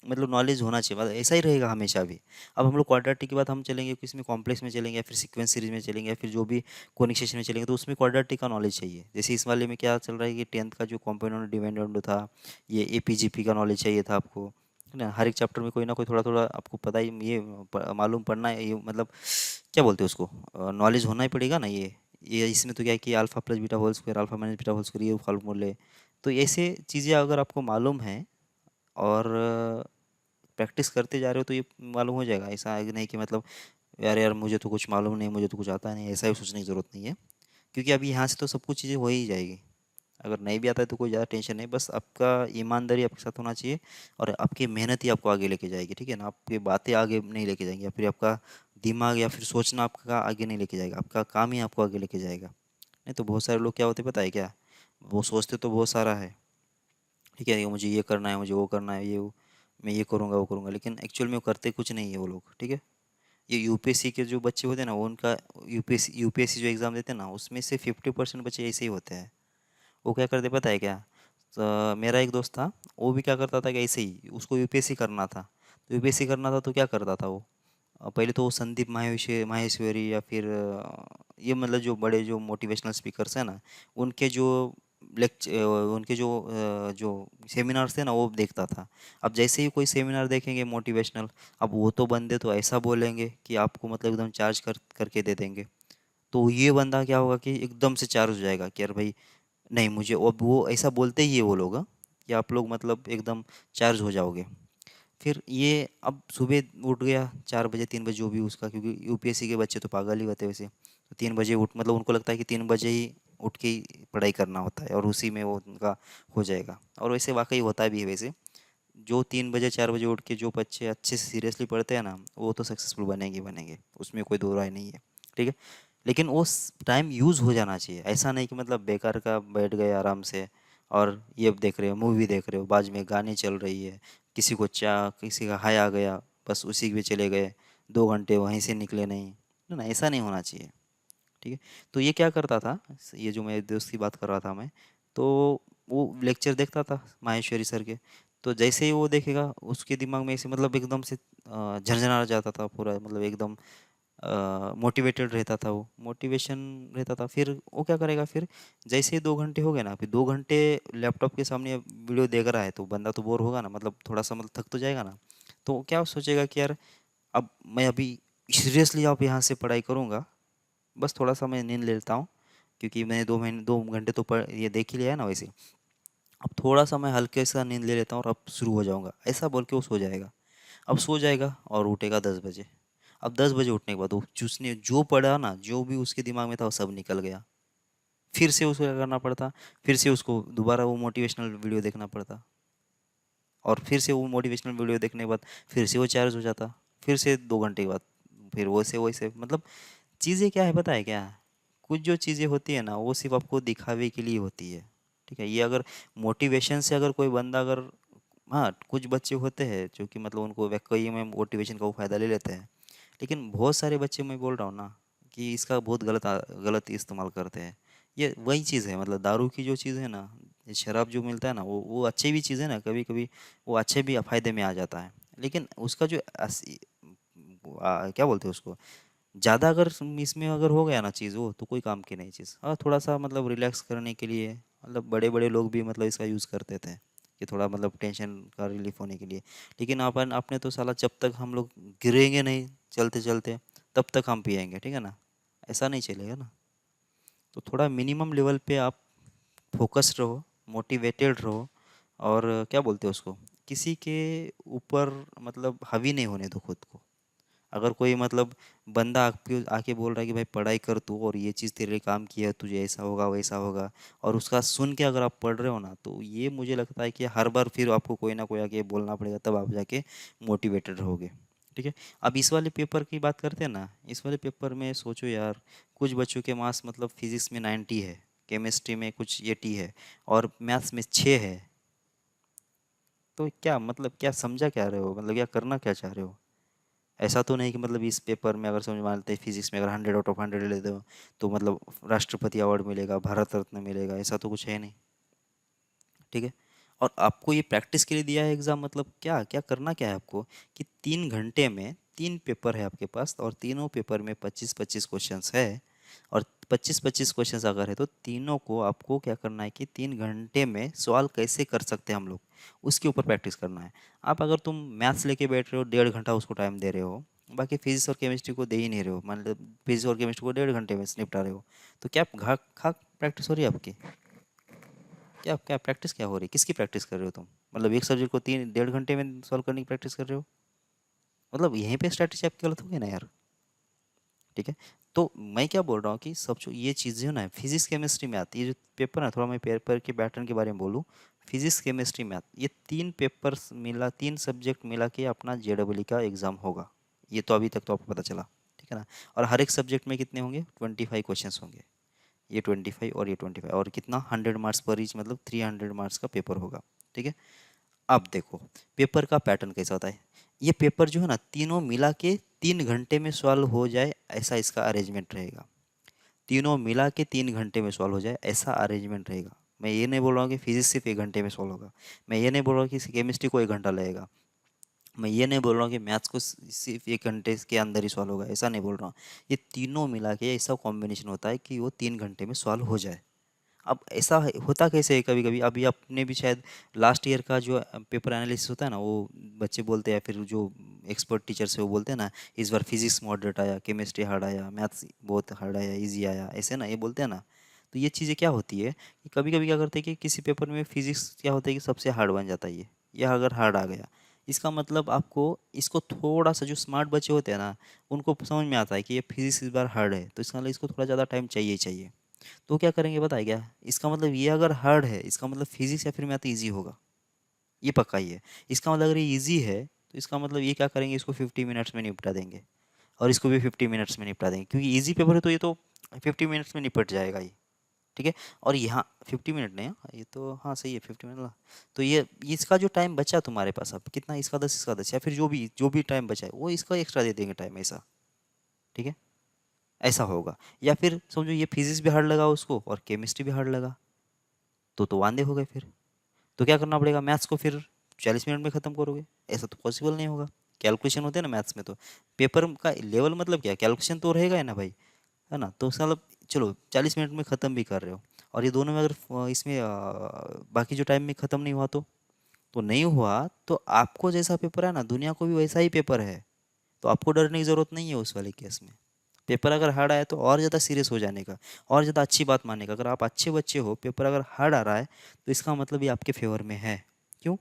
मतलब नॉलेज होना चाहिए, मतलब ऐसा ही रहेगा हमेशा भी। अब हम लोग क्वाड्रेटिक के बाद हम चलेंगे किसी में कॉम्प्लेक्स में चलेंगे, या फिर सीक्वेंस सीरीज में चलेंगे, या फिर जो भी कोनिक सेक्शन में चलेंगे, तो उसमें क्वाड्रेटिक का नॉलेज चाहिए। जैसे इस वाले में क्या चल रहा है कि 10th का जो कॉम्पोनेंट डिपेंडेंट था, ये एपीजीपी का नॉलेज चाहिए था आपको, है ना। हर एक चैप्टर में कोई ना कोई थोड़ा थोड़ा आपको पता ही, ये मालूम पड़ना है, ये मतलब क्या बोलते हैं उसको, नॉलेज होना ही पड़ेगा ना। ये इसमें तो क्या है कि alpha plus beta whole square, alpha minus beta whole square, ये फॉर्मूले। तो ऐसे चीज़ें अगर आपको मालूम है और प्रैक्टिस करते जा रहे हो तो ये मालूम हो जाएगा। ऐसा है कि नहीं कि मतलब यार यार मुझे तो कुछ मालूम नहीं, मुझे तो कुछ आता नहीं, ऐसा ही सोचने की ज़रूरत नहीं है। क्योंकि अभी यहाँ से तो सब कुछ चीज़ें हो ही जाएगी। अगर नहीं भी आता है तो कोई ज़्यादा टेंशन नहीं, बस आपका ईमानदारी आपके साथ होना चाहिए, और आपकी मेहनत ही आपको आगे लेके जाएगी। ठीक है ना, आपकी बातें आगे नहीं लेके जाएंगी, या फिर आपका दिमाग या फिर सोचना आपका आगे नहीं लेके जाएगा, आपका काम ही आपको आगे लेके जाएगा। नहीं तो बहुत सारे लोग क्या होते हैं पता है क्या, वो सोचते तो बहुत सारा है। ठीक है, ये मुझे ये करना है, मुझे वो करना है, ये वो, मैं ये करूँगा वो करूँगा, लेकिन एक्चुअल में वो करते कुछ नहीं है वो लोग। ठीक है, ये यूपीएससी के जो बच्चे होते हैं ना, वो उनका यूपीएससी जो एग्ज़ाम देते हैं ना, उसमें से 50% बच्चे ऐसे ही होते हैं। वो क्या करते पता है क्या, तो मेरा एक दोस्त था, वो भी क्या करता था कि ऐसे ही उसको यूपीएससी करना था। तो यूपीएससी करना था तो क्या करता था वो, पहले तो वो संदीप माहेश्वरी या फिर ये मतलब जो बड़े जो मोटिवेशनल स्पीकर्स हैं ना, उनके जो उनके जो सेमिनार्स थे ना, वो देखता था। अब जैसे ही कोई सेमिनार देखेंगे मोटिवेशनल, अब वो तो बंदे तो ऐसा बोलेंगे कि आपको मतलब एकदम चार्ज करके दे देंगे। तो ये बंदा क्या होगा कि एकदम से चार्ज हो जाएगा कि यार भाई नहीं मुझे, अब वो ऐसा बोलते ही है वो लोग, हाँ, कि आप लोग मतलब एकदम चार्ज हो जाओगे। फिर ये अब सुबह उठ गया 4 बजे 3 बजे जो भी उसका, क्योंकि यूपीएससी के बच्चे तो पागल ही होते हैं वैसे, तो 3 बजे उठ मतलब उनको लगता है कि 3 बजे ही उठ के ही पढ़ाई करना होता है, और उसी में वो उनका हो जाएगा। और वैसे वाकई होता भी है वैसे, जो 3 बजे 4 बजे उठ के जो बच्चे अच्छे से सीरियसली पढ़ते हैं ना, वो तो सक्सेसफुल बनेंगे बनेंगे, उसमें कोई दो राय नहीं है। ठीक है, लेकिन उस टाइम यूज़ हो जाना चाहिए, ऐसा नहीं कि मतलब बेकार का बैठ गए आराम से और ये देख रहे हो मूवी देख रहे हो, बाजू में गाने चल रही है, किसी को किसी का हाय आ गया, बस उसी में चले गए, 2 घंटे वहीं से निकले नहीं। ना ऐसा नहीं होना चाहिए। ठीक है, तो ये क्या करता था, ये जो मेरे दोस्त की बात कर रहा था मैं, तो वो लेक्चर देखता था माहेश्वरी सर के, तो जैसे ही वो देखेगा उसके दिमाग में ऐसे मतलब एकदम से झंझना जाता था पूरा, मतलब एकदम मोटिवेटेड रहता था, वो मोटिवेशन रहता था। फिर वो क्या करेगा, फिर जैसे ही 2 घंटे हो गए ना, फिर 2 घंटे लैपटॉप के सामने वीडियो देख रहा है, तो बंदा तो बोर होगा ना, मतलब थोड़ा सा मतलब थक तो जाएगा ना। तो वो क्या सोचेगा कि यार अब मैं अभी सीरियसली आप यहाँ से पढ़ाई करूँगा, बस थोड़ा सा मैं नींद ले लेता हूँ, क्योंकि मैंने 2 घंटे तो पढ़ ये देख ही लिया है ना वैसे, अब थोड़ा सा मैं हल्के सा नींद ले लेता हूँ और अब शुरू हो जाऊँगा, ऐसा बोल के वो सो जाएगा। अब सो जाएगा और उठेगा 10 बजे। अब 10 बजे उठने के बाद वो उसने जो पढ़ा ना, जो भी उसके दिमाग में था वो सब निकल गया। फिर से उसको क्या करना पड़ता, फिर से उसको दोबारा वो मोटिवेशनल वीडियो देखना पड़ता, और फिर से वो मोटिवेशनल वीडियो देखने के बाद फिर से वो चार्ज हो जाता, फिर से 2 घंटे के बाद फिर वैसे वैसे मतलब चीज़ें क्या है पता है क्या, कुछ जो चीज़ें होती है ना वो सिर्फ आपको दिखावे के लिए होती है। ठीक है, ये अगर मोटिवेशन से अगर कोई बंदा अगर, हाँ कुछ बच्चे होते हैं जो कि मतलब उनको वाकई में मोटिवेशन का वो फ़ायदा ले लेते हैं, लेकिन बहुत सारे बच्चे मैं बोल रहा हूँ ना कि इसका बहुत गलत इस्तेमाल करते हैं। ये वही चीज़ है, मतलब दारू की जो चीज़ है ना, ये शराब जो मिलता है ना, वो अच्छी भी चीज़ है ना, कभी कभी वो अच्छे भी फ़ायदे में आ जाता है, लेकिन उसका जो क्या बोलते हैं उसको, ज़्यादा अगर इसमें अगर हो गया ना चीज़, वो तो कोई काम की नहीं चीज़। हाँ थोड़ा सा मतलब रिलैक्स करने के लिए, मतलब बड़े बड़े लोग भी मतलब इसका यूज़ करते थे कि थोड़ा मतलब टेंशन का रिलीफ होने के लिए, लेकिन अपन अपने तो साला जब तक हम लोग गिरेंगे नहीं चलते चलते तब तक हम पिएंगे। ठीक है ना, ऐसा नहीं चलेगा ना। तो थोड़ा मिनिमम लेवल पे आप फोकस्ड रहो, मोटिवेटेड रहो, और क्या बोलते हैं उसको, किसी के ऊपर मतलब हावी नहीं होने दो खुद को। अगर कोई मतलब बंदा आपके आके बोल रहा है कि भाई पढ़ाई कर तू और ये चीज़ तेरे लिए काम किया, तुझे ऐसा होगा वैसा होगा, और उसका सुन के अगर आप पढ़ रहे हो ना, तो ये मुझे लगता है कि हर बार फिर आपको कोई ना कोई आके बोलना पड़ेगा, तब आप जाके मोटिवेटेड रहोगे। ठीक है। अब इस वाले पेपर की बात करते हैं ना, इस वाले पेपर में सोचो यार, कुछ बच्चों के मार्क्स मतलब फिजिक्स में 90 है, केमिस्ट्री में कुछ 80 है, और मैथ्स में 6 है। तो क्या मतलब, क्या समझा क्या रहे हो, मतलब क्या करना क्या चाह रहे हो? ऐसा तो नहीं कि मतलब इस पेपर में अगर समझ मान लेते हैं फिजिक्स में अगर 100 आउट ऑफ 100 लेते हो तो मतलब राष्ट्रपति अवार्ड मिलेगा, भारत रत्न मिलेगा, ऐसा तो कुछ है नहीं। ठीक है। और आपको ये प्रैक्टिस के लिए दिया है एग्जाम, मतलब क्या क्या करना क्या है आपको, कि 3 घंटे में 3 पेपर है आपके पास, और तीनों पेपर में 25-25 क्वेश्चंस है, और 25-25 क्वेश्चंस अगर है तो तीनों को आपको क्या करना है कि 3 घंटे में सवाल कैसे कर सकते हैं हम लोग, उसके ऊपर प्रैक्टिस करना है। आप अगर तुम मैथ्स लेके बैठ रहे हो 1.5 घंटा उसको टाइम दे रहे हो, बाकी फिजिक्स और केमिस्ट्री को दे ही नहीं रहे हो, मान लो फिजिक्स और केमिस्ट्री को 1.5 घंटे में निपटा रहे हो, तो क्या घा खा प्रैक्टिस हो रही है आपकी? क्या क्या प्रैक्टिस क्या हो रही है, किसकी प्रैक्टिस कर रहे हो तुम? मतलब एक सब्जेक्ट को 3 1.5 घंटे में सॉल्व करने की प्रैक्टिस कर रहे हो, मतलब यहीं पे स्ट्रैटेजी आपकी गलत होगी ना यार। ठीक है। तो मैं क्या बोल रहा हूँ कि सब जो ये चीज़ें हो ना फिजिक्स केमिस्ट्री में आती है, ये जो पेपर है, थोड़ा मैं पेपर के पैटर्न के बारे में बोलूँ, फिजिक्स केमिस्ट्री मैथ, ये 3 पेपर्स मिला, 3 सब्जेक्ट मिला के अपना JEE का एग्ज़ाम होगा। ये तो अभी तक तो आपको पता चला। ठीक है ना। और हर एक सब्जेक्ट में कितने होंगे, 25 क्वेश्चन होंगे, ये 25 और ये 25, और कितना 100 मार्क्स पर ईच, मतलब 300 मार्क्स का पेपर होगा। ठीक है। अब देखो पेपर का पैटर्न कैसा होता है, ये पेपर जो है ना तीनों मिला के 3 घंटे में सॉल्व हो जाए, ऐसा इसका अरेंजमेंट रहेगा। तीनों मिला के 3 घंटे में सॉल्व हो जाए, ऐसा अरेंजमेंट रहेगा। मैं ये नहीं बोल रहा हूँ कि फिजिक्स सिर्फ 1 घंटे में सॉल्व होगा, मैं ये नहीं बोल रहा हूँ कि केमिस्ट्री को 1 घंटा लगेगा, मैं ये नहीं बोल रहा हूँ कि मैथ्स को सिर्फ 1 घंटे के अंदर ही सॉल्व होगा, ऐसा नहीं बोल रहा हूँ। ये तीनों मिला के ऐसा कॉम्बिनेशन होता है कि वो 3 घंटे में सॉल्व हो जाए। अब ऐसा होता कैसे है, कभी कभी अभी आपने भी शायद लास्ट ईयर का जो पेपर एनालिसिस होता है ना, वो बच्चे बोलते हैं, फिर जो एक्सपर्ट टीचर से वो बोलते हैं ना, इस बार फिजिक्स मॉडरेट आया, केमिस्ट्री हार्ड आया, मैथ्स बहुत हार्ड आया, इजी आया, ऐसे ना ये बोलते हैं ना। तो ये चीज़ें क्या होती है कि कभी कभी क्या करते हैं कि किसी पेपर में फिजिक्स क्या होता है कि सबसे हार्ड बन जाता है, ये अगर हार्ड आ गया, इसका मतलब आपको इसको थोड़ा सा, जो स्मार्ट बच्चे होते हैं ना, उनको समझ में आता है कि ये फिजिक्स इस बार हार्ड है, तो इसका मतलब इसको थोड़ा ज़्यादा टाइम चाहिए ही चाहिए। तो क्या करेंगे बताए क्या, इसका मतलब ये अगर हार्ड है, इसका मतलब फिजिक्स या फिर मैथ इजी होगा, ये पक्का ही है। इसका मतलब अगर ये इजी है, तो इसका मतलब ये क्या करेंगे, इसको 50 मिनट्स में निपटा देंगे, और इसको भी 50 मिनट्स में निपटा देंगे, क्योंकि इजी पेपर है तो ये तो 50 मिनट्स में निपट जाएगा ये। ठीक है। और यहाँ 50 मिनट नहीं, हाँ ये तो हाँ सही है 50 मिनट ना। तो ये इसका जो टाइम बचा तुम्हारे पास, अब कितना, इसका 10 या फिर जो भी टाइम बचा है वो इसका एक्स्ट्रा दे देंगे टाइम, ऐसा। ठीक है। ऐसा होगा। या फिर समझो ये फिजिक्स भी हार्ड लगा उसको और केमिस्ट्री भी हार्ड लगा, तो वांदे हो गए फिर। तो क्या करना पड़ेगा, मैथ्स को फिर 40 मिनट में ख़त्म करोगे, ऐसा तो पॉसिबल नहीं होगा। कैलकुलेशन होते हैं ना मैथ्स में, तो पेपर का लेवल मतलब क्या, कैलकुलेशन तो रहेगा ही ना भाई, है ना। तो उसका मतलब चलो 40 मिनट में ख़त्म भी कर रहे हो, और ये दोनों में अगर इसमें बाकी जो टाइम में ख़त्म नहीं हुआ, तो नहीं हुआ, तो आपको जैसा पेपर है ना, दुनिया को भी वैसा ही पेपर है, तो आपको डरने की ज़रूरत नहीं है उस वाले केस में। पेपर अगर हार्ड आया तो और ज़्यादा सीरियस हो जाने का, और ज़्यादा अच्छी बात मानने का। अगर आप अच्छे बच्चे हो, पेपर अगर हार्ड आ रहा है, तो इसका मतलब ये आपके फेवर में है। क्यों?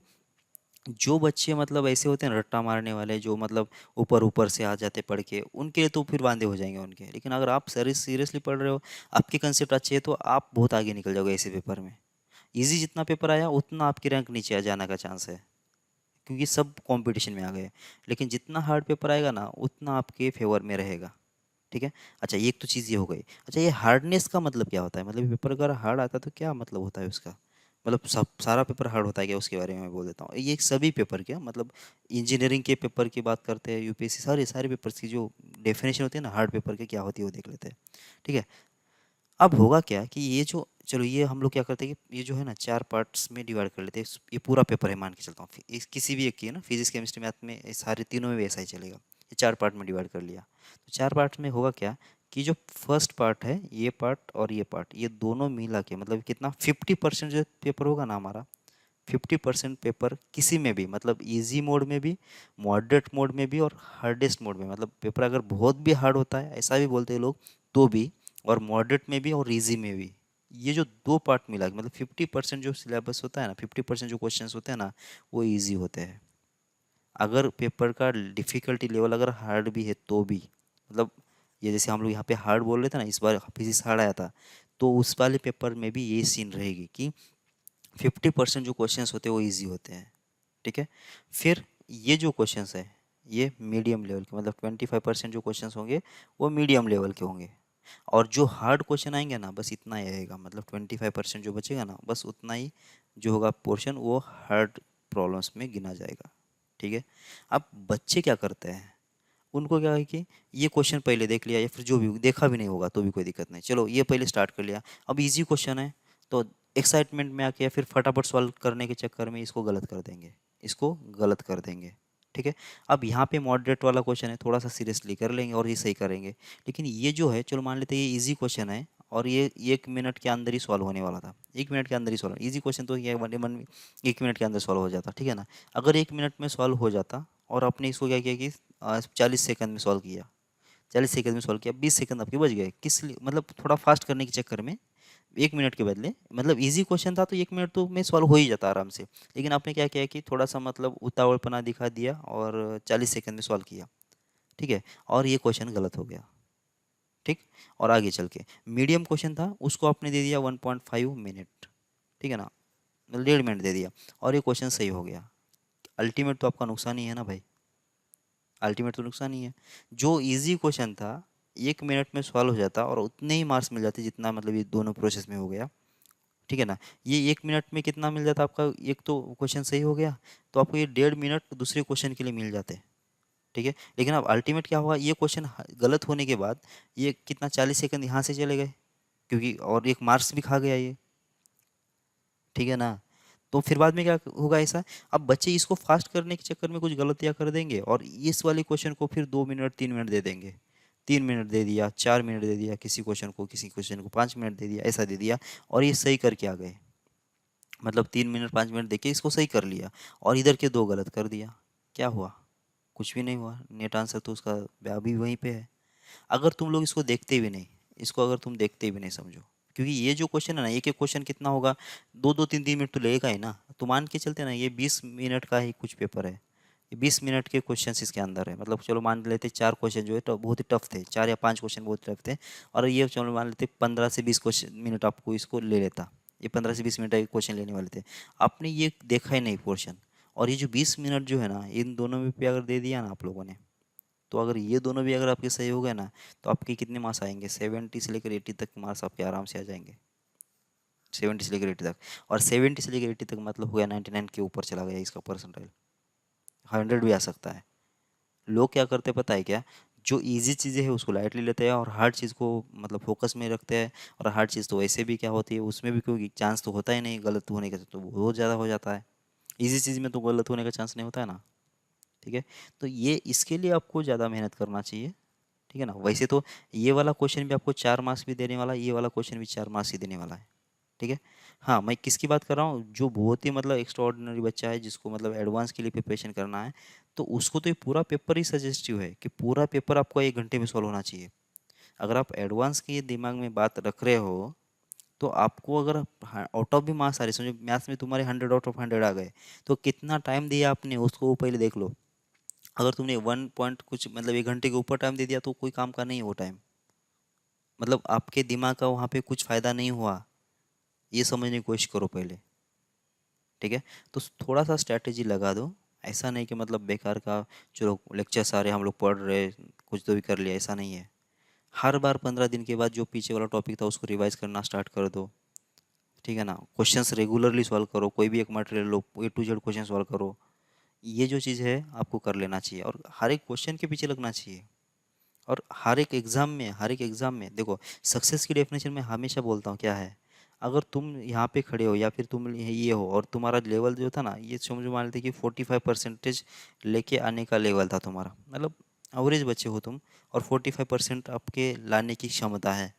जो बच्चे मतलब ऐसे होते हैं ना रट्टा मारने वाले, जो मतलब ऊपर ऊपर से आ जाते पढ़ के, उनके लिए तो फिर वांदे हो जाएंगे उनके। लेकिन अगर आप सीरियसली पढ़ रहे हो, आपके कंसेप्ट अच्छे है, तो आप बहुत आगे निकल जाओगे ऐसे पेपर में। इजी जितना पेपर आया उतना आपकी रैंक नीचे आ जाने का चांस है, क्योंकि सब कंपटीशन में आ गए। लेकिन जितना हार्ड पेपर आएगा ना, उतना आपके फेवर में रहेगा। ठीक है। अच्छा, ये एक तो चीज़ ये हो गई। अच्छा, ये हार्डनेस का मतलब क्या होता है, मतलब पेपर अगर हार्ड आता है तो क्या मतलब होता है उसका, मतलब सब सारा पेपर हार्ड होता है क्या, उसके बारे में मैं बोल देता हूँ। ये सभी पेपर क्या मतलब, इंजीनियरिंग के पेपर की बात करते हैं, यूपीएससी, सारे सारे पेपर्स की जो डेफिनेशन होती है ना हार्ड पेपर के क्या होती है, वो देख लेते हैं। ठीक है। अब होगा क्या कि ये जो, चलो ये हम लोग क्या करते हैं कि ये जो है ना 4 पार्ट्स में डिवाइड कर लेते हैं। ये पूरा पेपर है मान के चलता हूँ, किसी भी एक की है ना, फिजिक्स केमिस्ट्री मैथ में, ये सारे तीनों में भी ऐसा ही चलेगा। ये 4 पार्ट में डिवाइड कर लिया, तो 4 पार्ट में होगा क्या कि जो फर्स्ट पार्ट है, ये पार्ट और ये पार्ट, ये दोनों मिला के मतलब कितना 50% जो पेपर होगा ना हमारा, 50% पेपर किसी में भी, मतलब इजी मोड में भी, मॉडरेट मोड में भी, और हार्डेस्ट मोड में, मतलब पेपर अगर बहुत भी हार्ड होता है ऐसा भी बोलते हैं लोग, तो भी, और मॉडरेट में भी और इजी में भी, ये जो दो पार्ट मिला मतलब 50% जो सिलेबस होता है ना, 50% जो क्वेश्चंस होते हैं ना, वो इजी होते हैं। अगर पेपर का डिफिकल्टी लेवल अगर हार्ड भी है तो भी, मतलब ये जैसे हम लोग यहाँ पे हार्ड बोल रहे थे ना, इस बार फिजिक्स हार्ड आया था, तो उस वाले पेपर में भी ये सीन रहेगी कि 50% जो क्वेश्चंस होते हैं वो इजी होते हैं। ठीक है। फिर ये जो क्वेश्चंस है ये मीडियम लेवल के, मतलब 25% जो क्वेश्चंस होंगे वो मीडियम लेवल के होंगे। और जो हार्ड क्वेश्चन आएंगे ना, बस इतना ही आएगा, मतलब 25% जो बचेगा ना, बस उतना ही जो होगा पोर्शन वो हार्ड प्रॉब्लम्स में गिना जाएगा। ठीक है। अब बच्चे क्या करते हैं, उनको क्या है कि ये क्वेश्चन पहले देख लिया, या फिर जो भी देखा भी नहीं होगा तो भी कोई दिक्कत नहीं, चलो ये पहले स्टार्ट कर लिया, अब इजी क्वेश्चन है तो एक्साइटमेंट में आके या फिर फटाफट सॉल्व करने के चक्कर में इसको गलत कर देंगे, इसको गलत कर देंगे। ठीक है। अब यहाँ पे मॉडरेट वाला क्वेश्चन है, थोड़ा सा सीरियसली कर लेंगे और ये सही करेंगे। लेकिन ये जो है, चलो मान लेते हैं ये इजी क्वेश्चन है और ये 1 मिनट के अंदर ही सॉल्व होने वाला था, 1 मिनट के अंदर ही सॉल्व, इजी क्वेश्चन तो ये 1 मिनट के अंदर सॉल्व हो जाता, ठीक है ना। अगर 1 मिनट में सॉल्व हो जाता और आपने इसको क्या किया कि 40 सेकंड में सॉल्व किया, 40 सेकंड में सॉल्व किया, 20 सेकंड आपके बच गए, किस लिए, मतलब थोड़ा फास्ट करने के चक्कर में 1 मिनट के बदले, मतलब इजी क्वेश्चन था तो 1 मिनट तो में सॉल्व हो ही जाता आराम से, लेकिन आपने क्या किया कि थोड़ा सा मतलब उतावड़पना दिखा दिया और 40 सेकंड में सॉल्व किया। ठीक है। और ये क्वेश्चन गलत हो गया। ठीक। और आगे चल के मीडियम क्वेश्चन था, उसको आपने दे दिया 1.5 मिनट, ठीक है ना, मतलब 1.5 मिनट दे दिया और ये क्वेश्चन सही हो गया। अल्टीमेट तो आपका नुकसान ही है ना भाई, अल्टीमेट तो नुकसान ही है। जो इजी क्वेश्चन था 1 मिनट में सॉल्व हो जाता और उतने ही मार्क्स मिल जाते जितना मतलब ये दोनों प्रोसेस में हो गया। ठीक है ना। ये 1 मिनट में कितना मिल जाता आपका, एक तो क्वेश्चन सही हो गया, तो आपको ये 1.5 मिनट दूसरे क्वेश्चन के लिए मिल जाते। ठीक है। लेकिन अब अल्टीमेट क्या हुआ, ये क्वेश्चन गलत होने के बाद ये कितना 40 सेकंड यहाँ से चले गए, क्योंकि और एक मार्क्स भी खा गया ये। ठीक है ना। तो फिर बाद में क्या होगा ऐसा, अब बच्चे इसको फास्ट करने के चक्कर में कुछ गलतियां कर देंगे और इस वाले क्वेश्चन को फिर 2 मिनट 3 मिनट दे देंगे, 3 मिनट दे दिया, 4 मिनट दे दिया, किसी क्वेश्चन को 5 मिनट दे दिया, ऐसा दे दिया और ये सही करके आ गए, मतलब 3 मिनट 5 मिनट देके इसको सही कर लिया और इधर के दो गलत कर दिया। क्या हुआ, कुछ भी नहीं हुआ, नेट आंसर तो उसका अभी वहीं पे है। अगर तुम लोग इसको देखते भी नहीं, इसको अगर तुम देखते भी नहीं समझो, क्योंकि ये जो क्वेश्चन है ना, एक एक क्वेश्चन कितना होगा, दो दो तीन तीन मिनट तो लगेगा ही ना, तो मान के चलते ना ये 20 मिनट का ही कुछ पेपर है, ये 20 मिनट के क्वेश्चन इसके अंदर है, मतलब चलो मान लेते 4 क्वेश्चन जो है तो बहुत ही टफ थे, 4 या 5 क्वेश्चन बहुत टफ थे, और ये चलो मान लेते 15 से 20 मिनट आपको इसको ले लेता, ये 15 से 20 मिनट का क्वेश्चन लेने वाले थे, आपने ये देखा ही नहीं पोर्शन, और ये जो 20 मिनट जो है ना, इन दोनों में पे अगर दे दिया ना आप लोगों ने, तो अगर ये दोनों भी अगर आपके सही हो गए ना, तो आपके कितने मार्क्स आएंगे, 70 से लेकर 80 तक मार्क्स आपके आराम से आ जाएंगे, 70 से लेकर 80 तक। और 70 से लेकर 80 तक मतलब हो गया 99 के ऊपर चला गया इसका परसेंटाइल, 100 भी आ सकता है। लोग क्या करते हैं पता है क्या, जो इजी चीज़ें हैं उसको लाइटली लेते हैं और हार्ड चीज़ को मतलब फोकस में रखते हैं, और हार्ड चीज़ तो वैसे भी क्या होती है उसमें भी कोई चांस तो होता ही नहीं गलत होने का, तो बहुत ज़्यादा हो जाता है, इजी चीज़ में तो गलत होने का चांस नहीं होता है ना। ठीक है। तो ये इसके लिए आपको ज़्यादा मेहनत करना चाहिए। ठीक है ना। वैसे तो ये वाला क्वेश्चन भी आपको 4 मार्क्स भी देने वाला है, ये वाला क्वेश्चन भी 4 मार्क्स ही देने वाला है। ठीक है। हाँ, मैं किसकी बात कर रहा हूँ, जो बहुत ही मतलब एक्स्ट्रा ऑर्डिनरी बच्चा है जिसको मतलब एडवांस के लिए प्रिपरेशन करना है, तो उसको तो ये पूरा पेपर ही सजेस्टिव है कि पूरा पेपर आपको 1 घंटे में सॉल्व होना चाहिए। अगर आप एडवांस के दिमाग में बात रख रहे हो, तो आपको अगर आउट ऑफ भी मार्क्स आ रहे, समझो मैथ्स में तुम्हारे 100 आउट ऑफ 100 आ गए, तो कितना टाइम दिया आपने उसको वो पहले देख लो। अगर तुमने 1 पॉइंट कुछ मतलब 1 घंटे के ऊपर टाइम दे दिया तो कोई काम का नहीं है वो टाइम, मतलब आपके दिमाग का वहाँ पे कुछ फ़ायदा नहीं हुआ, ये समझने की कोशिश करो पहले। ठीक है। तो थोड़ा सा स्ट्रैटेजी लगा दो, ऐसा नहीं कि मतलब बेकार का, चलो लेक्चर सारे हम लोग पढ़ रहे, कुछ तो भी कर लिया, ऐसा नहीं है। हर बार 15 दिन के बाद जो पीछे वाला टॉपिक था उसको रिवाइज करना स्टार्ट कर दो। ठीक है ना। क्वेश्चंस रेगुलरली सॉल्व करो, कोई भी एक material low, A to Z question solve करो, ये जो चीज़ है आपको कर लेना चाहिए और हर एक क्वेश्चन के पीछे लगना चाहिए। और हर एक एग्ज़ाम में देखो, सक्सेस की डेफिनेशन में हमेशा बोलता हूँ क्या है, अगर तुम यहाँ पे खड़े हो या फिर तुम ये हो और तुम्हारा लेवल जो था ना, ये समझो मान लेते कि 45% लेके आने का लेवल था तुम्हारा, मतलब एवरेज बच्चे हो तुम, और 45% आपके लाने की क्षमता है,